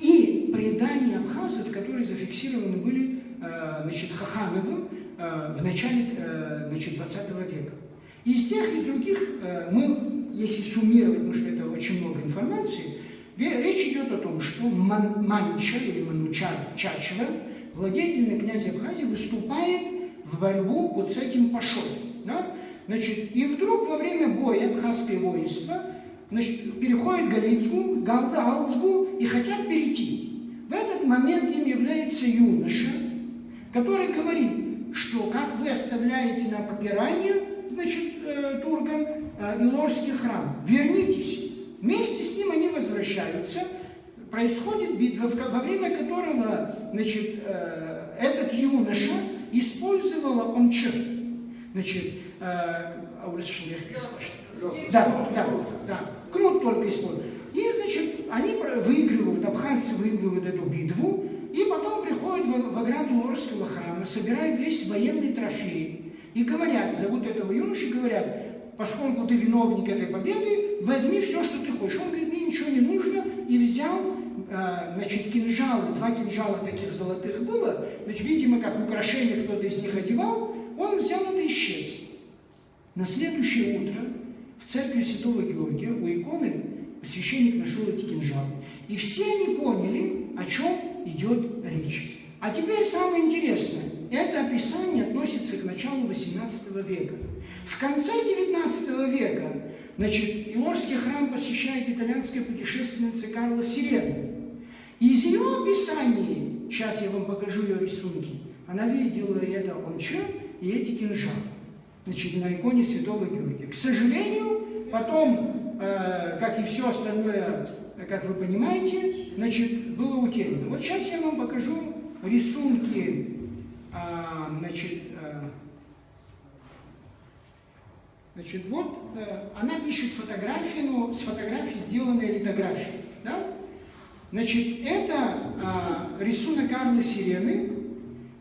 и предания абхазов, которые зафиксированы были, значит, Хахановым в начале, значит, 20 века. Из тех, из других мы, если суммировать, потому что это очень много информации, речь идет о том, что Манча или Манучар Чачва, владетельный князь Абхазии, выступает в борьбу вот с этим Пашой. Да? Значит, и вдруг во время боя абхазское воинство, значит, переходит Галицку, Галдалцгу и хотят перейти. В этот момент им является юноша, который говорит, что как вы оставляете на попирание, значит, туркам Илорский храм, вернитесь. Вместе с ним они возвращаются, происходит битва, во время которого, значит, этот юноша использовал омча. Значит, кнут только используют. И, значит, они выигрывают, абхазцы выигрывают эту битву, и потом приходят в ограду Илорского храма, собирают весь военный трофей, и говорят, зовут этого юношу, говорят, поскольку ты виновник этой победы, возьми все, что ты хочешь. Он говорит, мне ничего не нужно, и взял, значит, кинжалы, 2 кинжала таких золотых было, значит, видимо, как украшение кто-то из них одевал, он взял это и исчез. На следующее утро в церкви Святого Георгия у иконы священник нашел эти кинжалы. И все они поняли, о чем идет речь. А теперь самое интересное. Это описание относится к началу XVIII века. В конце XIX века, значит, Илорский храм посещает итальянская путешественница Карла Сирена. Из ее описаний, сейчас я вам покажу ее рисунки, она видела это омча и эти кинжалы, значит, на иконе Святого Георгия. К сожалению, потом, как и все остальное, как вы понимаете, значит, было утеряно. Вот сейчас я вам покажу рисунки, значит, вот она пишет фотографии, но с фотографии сделанная литография. Да? Значит, это рисунок Карла Сирены.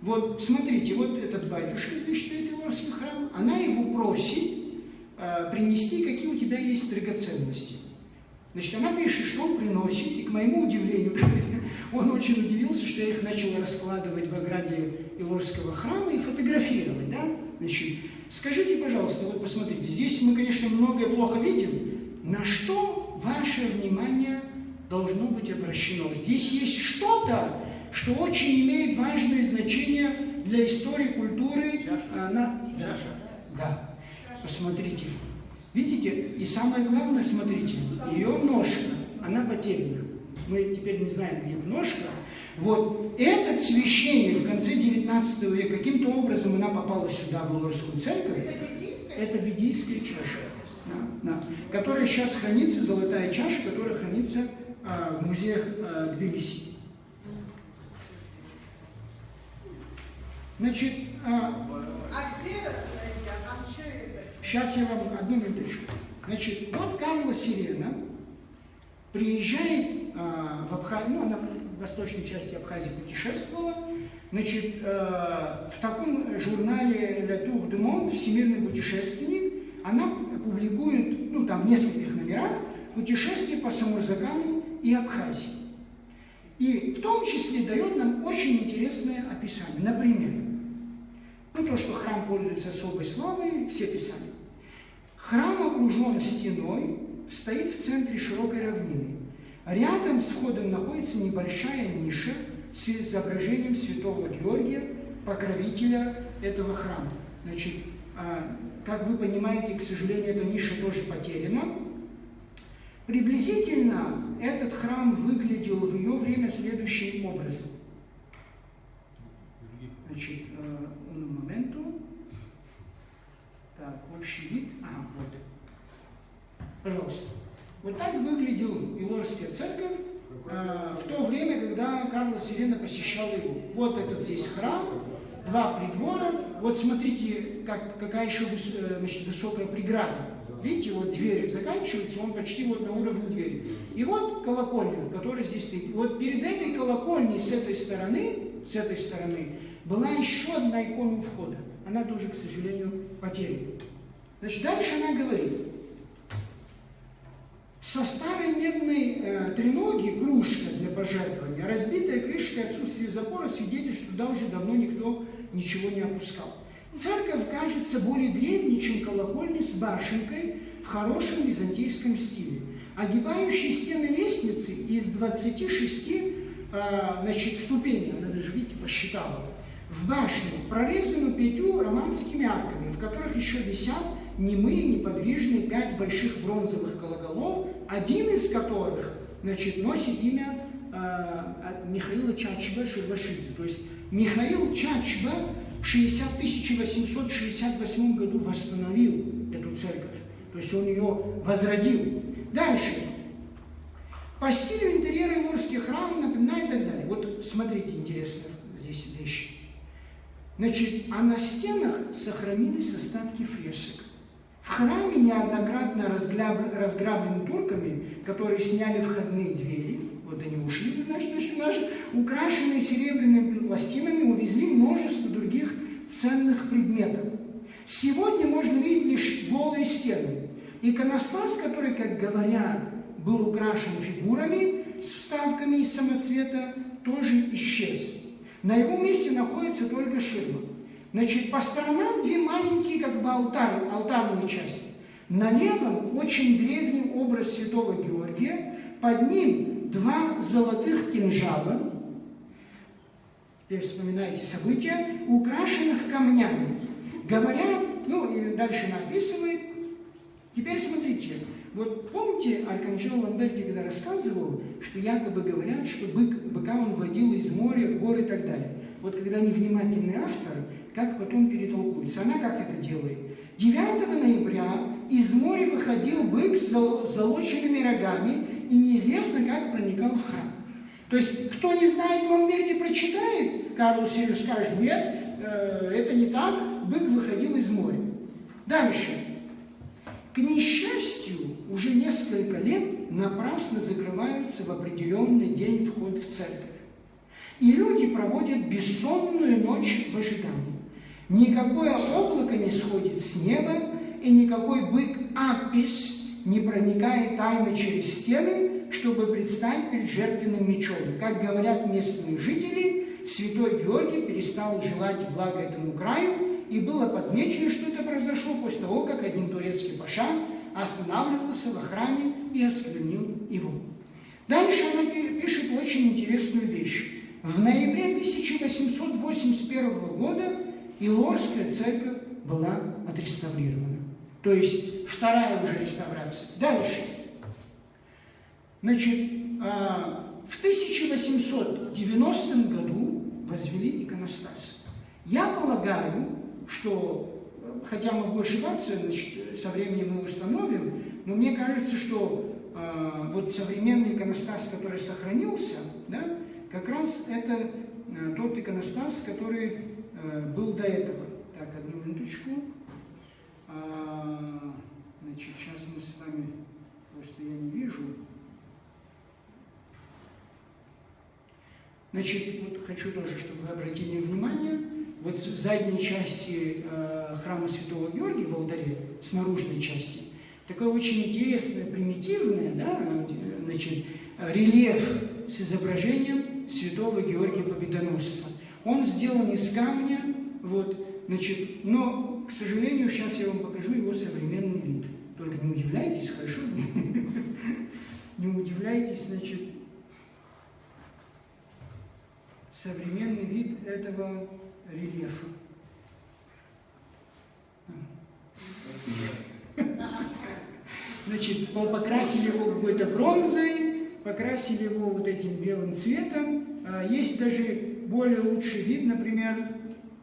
Вот, смотрите, вот этот батюшка, значит, стоит Илорский храм, она его просит принести, какие у тебя есть драгоценности. Значит, она пишет, что он приносит, и к моему удивлению, он очень удивился, что я их начал раскладывать в ограде Илорского храма и фотографировать, да? Значит, скажите, пожалуйста, вот посмотрите, здесь мы, конечно, многое плохо видим, на что ваше внимание должно быть обращено? Здесь есть что-то, что очень имеет важное значение для истории культуры. Да, посмотрите. Видите? И самое главное, смотрите, ее ножка, она потеряна. Мы теперь не знаем, где ножка. Вот этот священник в конце 19 века, каким-то образом она попала сюда, в Илорскую церковь. Это бедийская чаша, да, которая сейчас хранится, золотая чаша, которая хранится в музеях Тбилиси. Значит, где сейчас я вам одну минуточку. Значит, вот Карла Сирена приезжает в Абхазию, ну, она в восточной части Абхазии путешествовала, значит, в таком журнале «Le Tour du Monde», «Всемирный путешественник», она публикует, ну, там в нескольких номерах, путешествие по Самурзагану и Абхазии. И в том числе дает нам очень интересное описание. Например, ну, то, что храм пользуется особой славой, все писали. Храм окружен стеной, стоит в центре широкой равнины. Рядом с входом находится небольшая ниша с изображением святого Георгия, покровителя этого храма. Значит, как вы понимаете, к сожалению, эта ниша тоже потеряна. Приблизительно этот храм выглядел в ее время следующим образом. Значит, моменту. Так, общий вид. Вот. Пожалуйста. Вот так выглядела Илорская церковь в то время, когда Карла Сирена посещала его. Вот этот здесь храм, 2 придвора. Вот смотрите, какая еще, значит, высокая преграда. видите, вот дверь заканчивается, он почти вот на уровне двери. И вот колокольня, которая здесь стоит. Вот перед этой колокольней с этой стороны была еще одна икона у входа. Она тоже, к сожалению, потеряна. Значит, дальше она говорит. Со старой медной треноги кружка для пожертвования, разбитая крышка и отсутствие запора свидетельствует, что туда уже давно никто ничего не опускал. Церковь кажется более древней, чем колокольня с башенкой в хорошем византийском стиле. Огибающие стены лестницы из 26 ступеней, она даже, видите, посчитала, в башню прорезаны 5 романскими арками, в которых еще висят немые, неподвижные 5 больших бронзовых колоколов, один из которых, значит, носит имя Михаила Чачба Шервашидзе. То есть Михаил Чачба в 1868 году восстановил эту церковь. То есть он ее возродил. Дальше. По стилю интерьера Илорский храм напоминает и так далее. Вот смотрите, интересно здесь вещи. Значит, а на стенах сохранились остатки фресок. В храме неоднократно разграблены турками, которые сняли входные двери. Вот они ушли, значит, украшенные серебряными пластинами, увезли множество других ценных предметов. Сегодня можно видеть лишь голые стены. Иконостас, который, как говорят, был украшен фигурами с вставками из самоцвета, тоже исчез. На его месте находится только ширма. Значит, по сторонам 2 маленькие, как бы, алтарные части. На левом очень древний образ святого Георгия, под ним 2 золотых кинжала, теперь вспоминайте события, украшенных камнями. Говорят, ну и дальше она описывает. Теперь смотрите, вот помните, Арканджело Ламберти когда рассказывал, что якобы говорят, что быка он водил из моря в горы и так далее. Вот когда невнимательный автор, как потом перетолкуется. Она как это делает? 9 ноября из моря выходил бык с золоченными рогами, и неизвестно, как проникал в храм. То есть, кто не знает Ламберти, прочитает, Карл Сирию скажет, нет, это не так, бык выходил из моря. Дальше. К несчастью, уже несколько лет напрасно закрываются в определенный день вход в церковь. И люди проводят бессонную ночь в ожидании. Никакое облако не сходит с неба, и никакой бык Апис не проникает тайно через стены, чтобы предстать перед жертвенным мечом. Как говорят местные жители, святой Георгий перестал желать блага этому краю, и было подмечено, что это произошло после того, как один турецкий паша останавливался во храме и осквернил его. Дальше она пишет очень интересную вещь. В ноябре 1881 года Илорская церковь была отреставрирована. То есть вторая уже реставрация. Дальше. Значит, в 1890 году возвели иконостас. Я полагаю, что, хотя могу ошибаться, значит, со временем мы установим, но мне кажется, что вот современный иконостас, который сохранился, да, как раз это тот иконостас, который был до этого. Так, одну минуточку. Значит, сейчас мы с вами, просто я не вижу. Значит, вот хочу тоже, чтобы вы обратили внимание, вот в задней части храма Святого Георгия в алтаре, с наружной части, такое очень интересное, примитивное, да, значит, рельеф с изображением Святого Георгия Победоносца. Он сделан из камня, вот, значит, но, к сожалению, сейчас я вам покажу его современный вид. Только не удивляйтесь, хорошо? Не удивляйтесь, значит, современный вид этого рельефа. Значит, покрасили его какой-то бронзой, покрасили его вот этим белым цветом. Есть даже более лучший вид, например,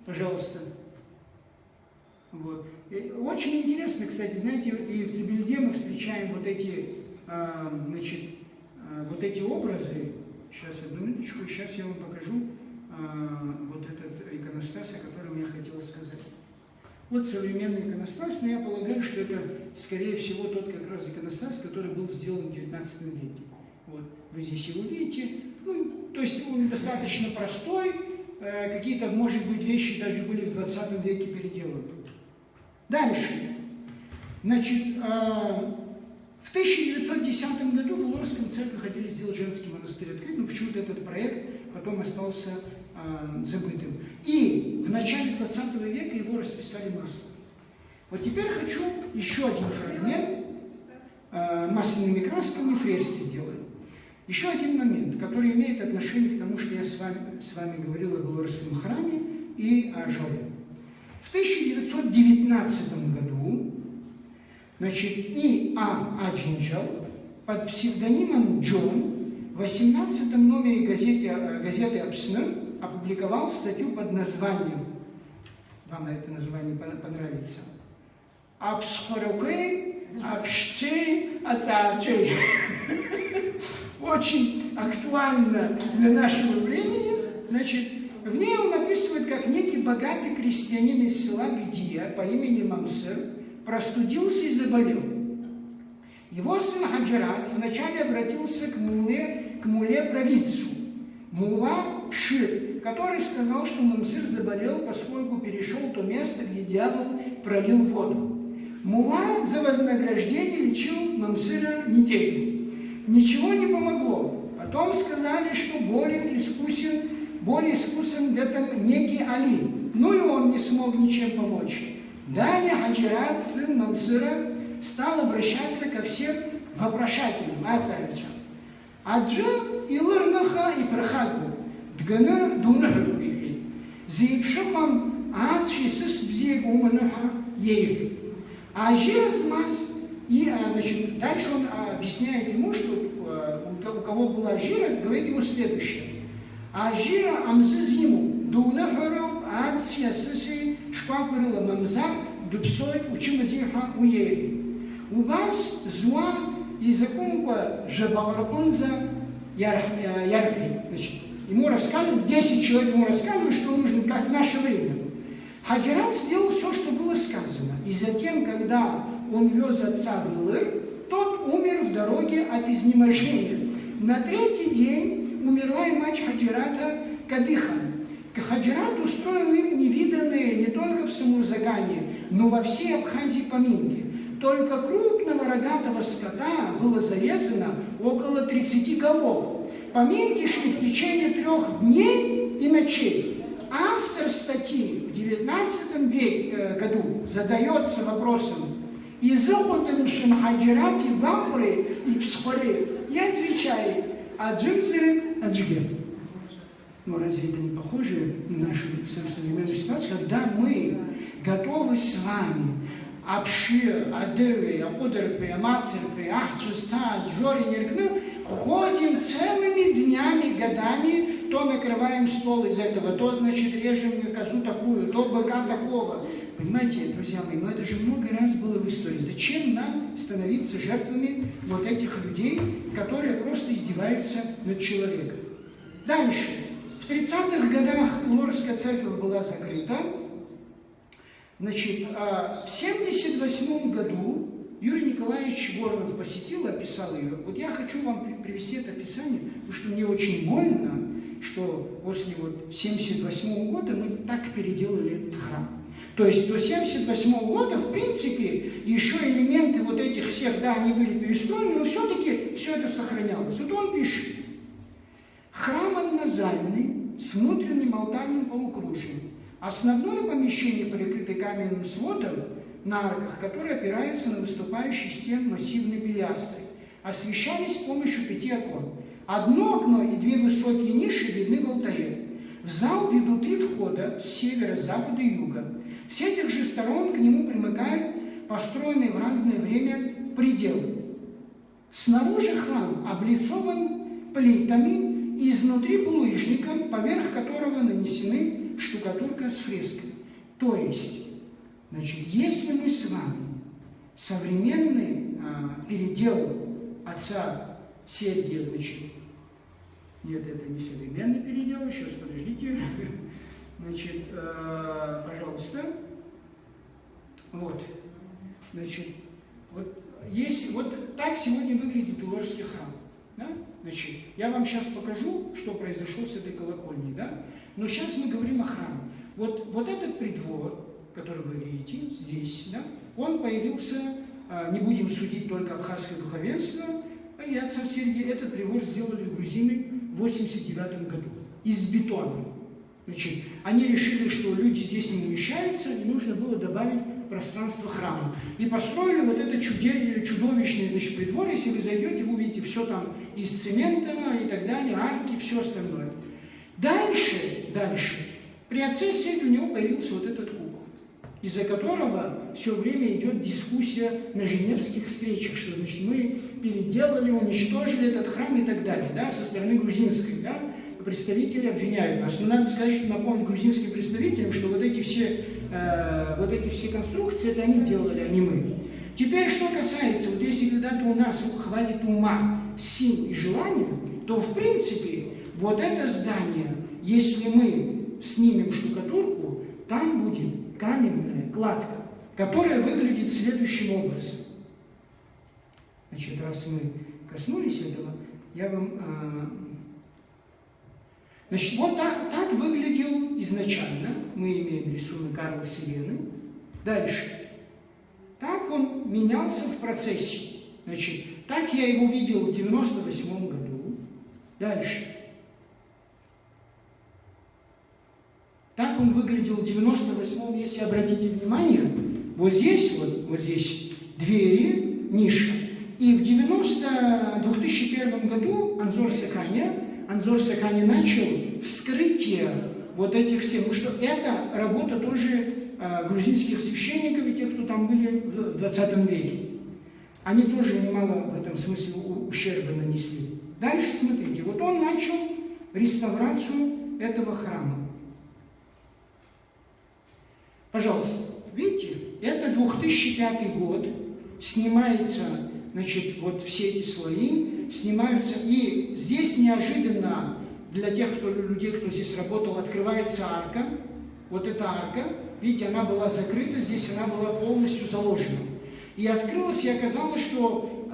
пожалуйста. Вот. И очень интересно, кстати, знаете, и в Цибельде мы встречаем вот эти, значит, вот эти образы. Сейчас, одну минуточку, сейчас я вам покажу вот этот иконостас, о котором я хотел сказать. Вот современный иконостас, но я полагаю, что это, скорее всего, тот как раз иконостас, который был сделан в XIX веке. Вот, вы здесь его видите. Ну, то есть он достаточно простой, какие-то, может быть, вещи даже были в 20 веке переделаны. Дальше. Значит, в 1910 году в Лорском церкви хотели сделать женский монастырь открыть, но почему-то этот проект потом остался забытым. И в начале 20 века его расписали маслом. Вот теперь хочу еще один фрагмент масляными красками фрески сделать. Еще один момент, который имеет отношение к тому, что я с вами говорил о Лорском храме и о Жоре. В 1919 году, значит, И.А. Аджинджал под псевдонимом Джон в 18 номере газеты «Апсны» опубликовал статью под названием, вам это название понравится, «Апсхорокей, апшцей, ацацей». Очень актуально для нашего времени. Значит, в ней он описывает, как некий богатый крестьянин из села Бедия по имени Мамсыр простудился и заболел. Его сын Хаджират вначале обратился к муле провидцу, мула Пшир, который сказал, что Мамсыр заболел, поскольку перешел то место, где дьявол пролил воду. Мула за вознаграждение лечил Мамсыра неделю. Ничего не помогло. Потом сказали, что более искусен в этом некий Али. Ну и он не смог ничем помочь. Далее Хаджират, сын Мамсыра, стал обращаться ко всем вопрошателям, ацаричам. Аджа и лырнаха и прохаду, дгана дунаху бихи. Зипшукам ацшисыс бзегуманаха ею. Ажиразмаз. И, значит, дальше он объясняет ему, что у кого была ажира, говорит ему следующее. Ажира амзазиму дунахару ациясыси шпапырыла мамзар дупсой учимазиха уери. У вас зуа и законка жабарапунза ярби. Значит, ему рассказывают, 10 человек ему рассказывают, что нужно, как в наше время. Хаджират сделал все, что было сказано. И затем, когда он вез отца в Илыр, тот умер в дороге от изнеможения. На 3-й день умерла и мать Хаджирата Кадыха. Хаджират устроил им невиданные не только в Самурзагане, но во всей Абхазии поминки. Только крупного рогатого скота было зарезано около 30 голов. Поминки шли в течение 3 дней и ночей. Автор статьи в 19 году задается вопросом, и заходимшим Хаджирати Бампуры и Псхоле, и отвечает, аджимзеры, аджгер. Но разве это не похоже на нашу современную ситуацию, когда мы готовы с вами Апшир, Адыры, Апудырпы, Амацырпы, Ахчуста, Жори, Неркны, ходим целыми днями, годами, то накрываем стол из этого, то, значит, режем козу такую, то быка такого. Понимаете, друзья мои, но это же много раз было в истории. Зачем нам становиться жертвами вот этих людей, которые просто издеваются над человеком? Дальше. В 30-х годах Лорская церковь была закрыта. Значит, в 1978 году Юрий Николаевич Воронов посетил, описал ее. Вот я хочу вам привести это описание, потому что мне очень больно, что после 1978 года мы так переделали этот храм. То есть до 1978 года, в принципе, еще элементы вот этих всех, да, они были перестроены, но все-таки все это сохранялось. Вот он пишет. Храм однозальный, с внутренним алтарным полукружием. Основное помещение прикрыто каменным сводом на арках, которые опираются на выступающий стен массивной пилястры. Освещались с помощью 5 окон. Одно окно и 2 высокие ниши видны в алтаре. В зал ведут 3 входа с севера, запада и юга. С этих же сторон к нему примыкают построенные в разное время пределы. Снаружи храм облицован плитами и изнутри булыжником, поверх которого нанесены штукатурка с фресками. То есть, значит, если мы с вами современный передел отца Сергия, значит, нет, это не современный передел, сейчас, подождите. Значит, пожалуйста. Вот. Значит, вот так сегодня выглядит Илорский храм. Да? Значит, я вам сейчас покажу, что произошло с этой колокольней. Да? Но сейчас мы говорим о храме. Вот этот придвор, который вы видите здесь, да, он появился, не будем судить только абхазское духовенство, и отца Сергия, этот придвор сделали грузины в 1989 году из бетона. Значит, они решили, что люди здесь не умещаются, и нужно было добавить пространство храма. И построили вот это чудовищное, значит, придвор. Если вы зайдете, вы увидите все там из цемента и так далее, арки, все остальное. Дальше, при отце Сергии у него появился вот этот купол, из-за которого все время идет дискуссия на женевских встречах, что, значит, мы переделали, уничтожили этот храм и так далее, да, со стороны грузинской, да, представители обвиняют нас. Но надо сказать, что напомнить грузинским представителям, что вот эти все конструкции, это они делали, а не мы. Теперь, что касается, вот если когда-то у нас хватит ума, сил и желания, то, в принципе, вот это здание, если мы снимем штукатурку, там будет каменная кладка, которая выглядит следующим образом. Значит, раз мы коснулись этого, я вам... Значит, вот так выглядел изначально. Мы имеем рисунок Карла Сирены. Дальше. Так он менялся в процессе. Значит, так я его видел в 1998 году. Дальше. Так он выглядел в 1998, если обратите внимание, вот здесь двери, ниша. И в 2001 году Анзор Сакани начал вскрытие вот этих стен, потому что это работа тоже грузинских священников и тех, кто там были в 20 веке. Они тоже немало в этом смысле ущерба нанесли. Дальше смотрите, вот он начал реставрацию этого храма. Пожалуйста, видите, это 2005 год, снимается, значит, вот все эти слои, снимаются, и здесь неожиданно для тех людей, кто здесь работал, открывается арка. Вот эта арка, видите, она была закрыта, здесь она была полностью заложена. И открылась, и оказалось, что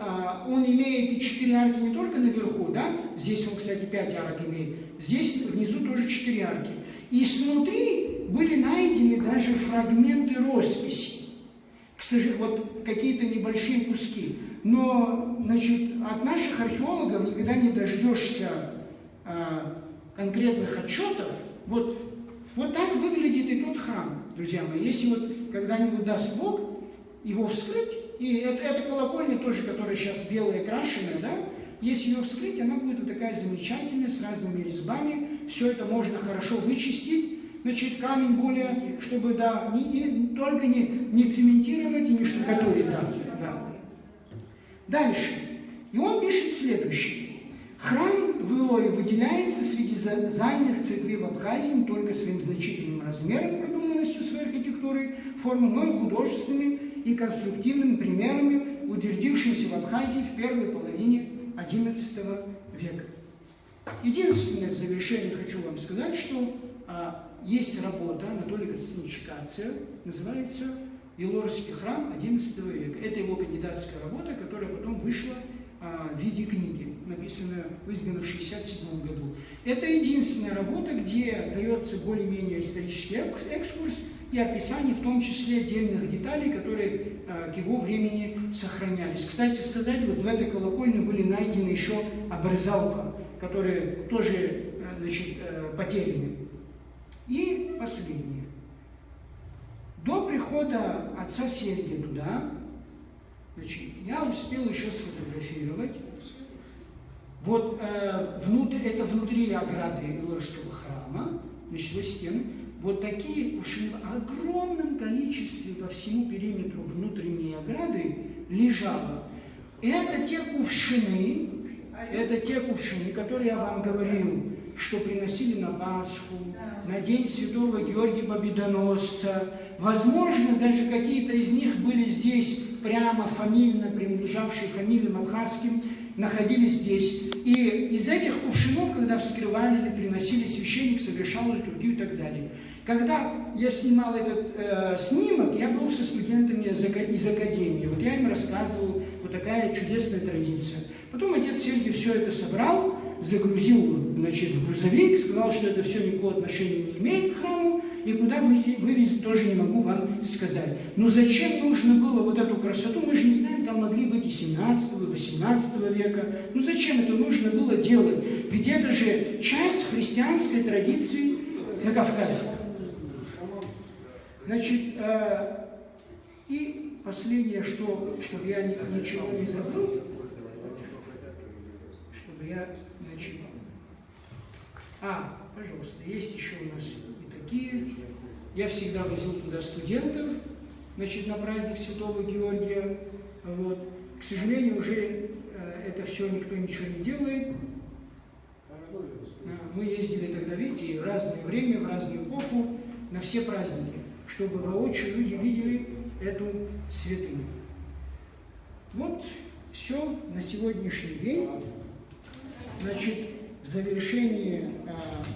он имеет и 4 арки не только наверху, да, здесь он, кстати, 5 арок имеет, здесь внизу тоже 4 арки. И снутри были найдены даже фрагменты росписи, вот какие-то небольшие куски. Но, значит, от наших археологов никогда не дождешься конкретных отчетов. Вот так выглядит и тот храм, друзья мои. Если вот когда-нибудь даст Бог его вскрыть, и эта колокольня тоже, которая сейчас белая, крашеная, да, если ее вскрыть, она будет вот такая замечательная, с разными резьбами. Все это можно хорошо вычистить. Значит, камень более, чтобы, да, только не цементировать и не штукатурить. Да. Дальше. И он пишет следующее. Храм в Илое выделяется среди зальных церквей в Абхазии не только своим значительным размером, продуманностью своей архитектуры, формы, но и художественными и конструктивными примерами, утвердившимися в Абхазии в первой половине XI века. Единственное в завершение хочу вам сказать, что есть работа Анатолия Константиновича Кация, называется «Илорский храм XI века». Это его кандидатская работа, которая потом вышла в виде книги, написанная, издана в 1967 году. Это единственная работа, где дается более-менее исторический экскурс и описание, в том числе отдельных деталей, которые к его времени сохранялись. Кстати сказать, вот в этой колокольне были найдены еще обрезалка, которые тоже, значит, потеряны. И последнее. До прихода отца Сергия туда, значит, я успел еще сфотографировать. Вот это внутри ограды Илорского храма, значит, стены, вот такие в огромном количестве по всему периметру внутренней ограды лежало. Это те кувшины, которые я вам говорил, что приносили на Пасху, на День Святого Георгия Победоносца. Возможно, даже какие-то из них были здесь прямо фамильно принадлежавшие фамилиям абхазским. находились здесь. И из этих кувшинов, когда вскрывали или приносили, священник совершал литургию и так далее. Когда я снимал этот снимок, я был со студентами из академии. Вот я им рассказывал, вот такая чудесная традиция. Потом отец Сергий все это собрал, загрузил, значит, в грузовик, сказал, что это все никакого отношения не имеет к храму, и куда вывезти тоже не могу вам сказать. Но зачем нужно было вот эту красоту? Мы же не знаем, там могли быть и 17 и 18 века. Ну зачем это нужно было делать? Ведь это же часть христианской традиции на Кавказе. Значит, и последнее, чтобы я ничего не забыл, чтобы я, значит, пожалуйста, есть еще у нас и такие. Я всегда возил туда студентов, значит, на праздник Святого Георгия. Вот. К сожалению, уже это все никто ничего не делает. Мы ездили тогда, видите, в разное время, в разную эпоху, на все праздники, чтобы воочию люди видели эту святыню. Вот все на сегодняшний день. Значит, в завершении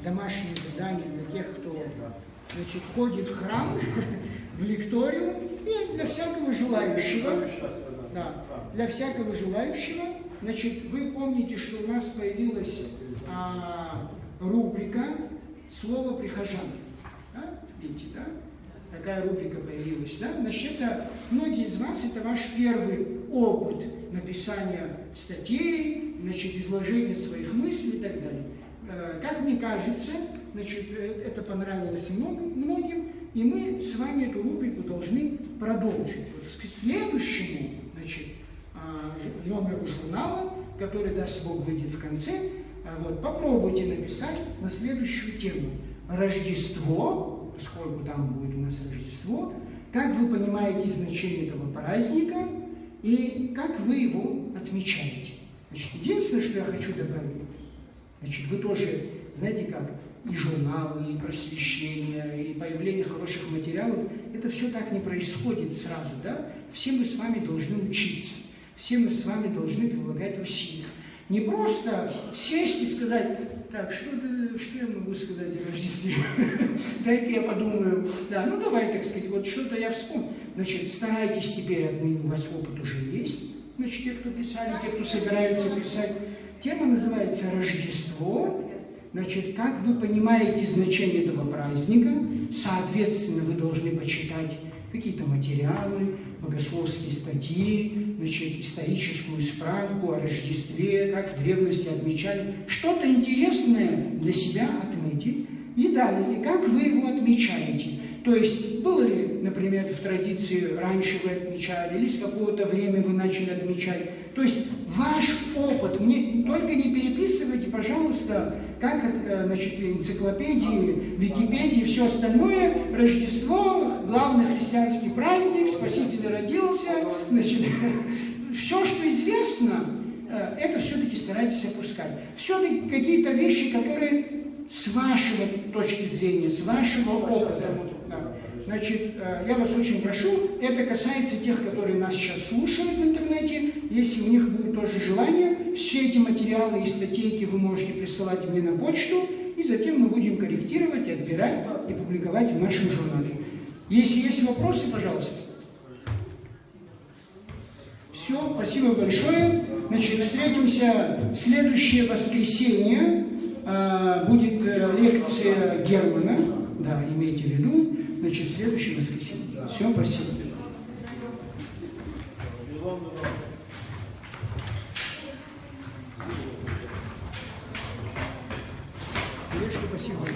домашнего задания для тех, кто, значит, ходит в храм, в лекторию, и для всякого желающего, для всякого желающего, значит, вы помните, что у нас появилась рубрика «Слово прихожан». Да? Видите, да? Такая рубрика появилась. Да? Значит, это многие из вас, это ваш первый опыт написания статей, значит, изложения своих мыслей и так далее. Как мне кажется, значит, это понравилось многим, и мы с вами эту рубрику должны продолжить. Вот к следующему, значит, номеру журнала, который, даст Бог, выйдет в конце, вот, попробуйте написать на следующую тему. Рождество, поскольку там будет у нас Рождество, как вы понимаете значение этого праздника и как вы его отмечаете. Значит, единственное, что я хочу добавить, значит, вы тоже, знаете как, и журналы, и просвещение, и появление хороших материалов, это все так не происходит сразу, да? Все мы с вами должны учиться, все мы с вами должны прилагать усилия. Не просто сесть и сказать, так, что я могу сказать о Рождестве? Дай-ка я подумаю, да, ну давай, так сказать, вот что-то я вспомнил. Значит, старайтесь теперь, отныне у вас опыт уже есть, значит, те, кто писали, те, кто собирается писать. Тема называется «Рождество». Значит, как вы понимаете значение этого праздника, соответственно, вы должны почитать какие-то материалы, богословские статьи, значит, историческую справку о Рождестве, как в древности отмечали. Что-то интересное для себя отметить. И далее, как вы его отмечаете. То есть, было ли, например, в традиции раньше вы отмечали, или с какого-то времени вы начали отмечать. То есть, ваш опыт, мне только не переписывайте, пожалуйста, как, значит, энциклопедии, Википедии, все остальное, Рождество, главный христианский праздник, Спаситель родился, значит, все, что известно, это все-таки старайтесь опускать. Все-таки какие-то вещи, которые с вашего точки зрения, с вашего опыта. Да. Значит, я вас очень прошу, это касается тех, которые нас сейчас слушают в интернете, если у них будет тоже желание, все эти материалы и статейки вы можете присылать мне на почту, и затем мы будем корректировать, отбирать и публиковать в нашем журнале. Если есть вопросы, пожалуйста. Все, спасибо большое. Значит, встретимся в следующее воскресенье. Будет лекция Германа, да, имейте в виду, значит, в следующее воскресенье. Все, спасибо. Спасибо.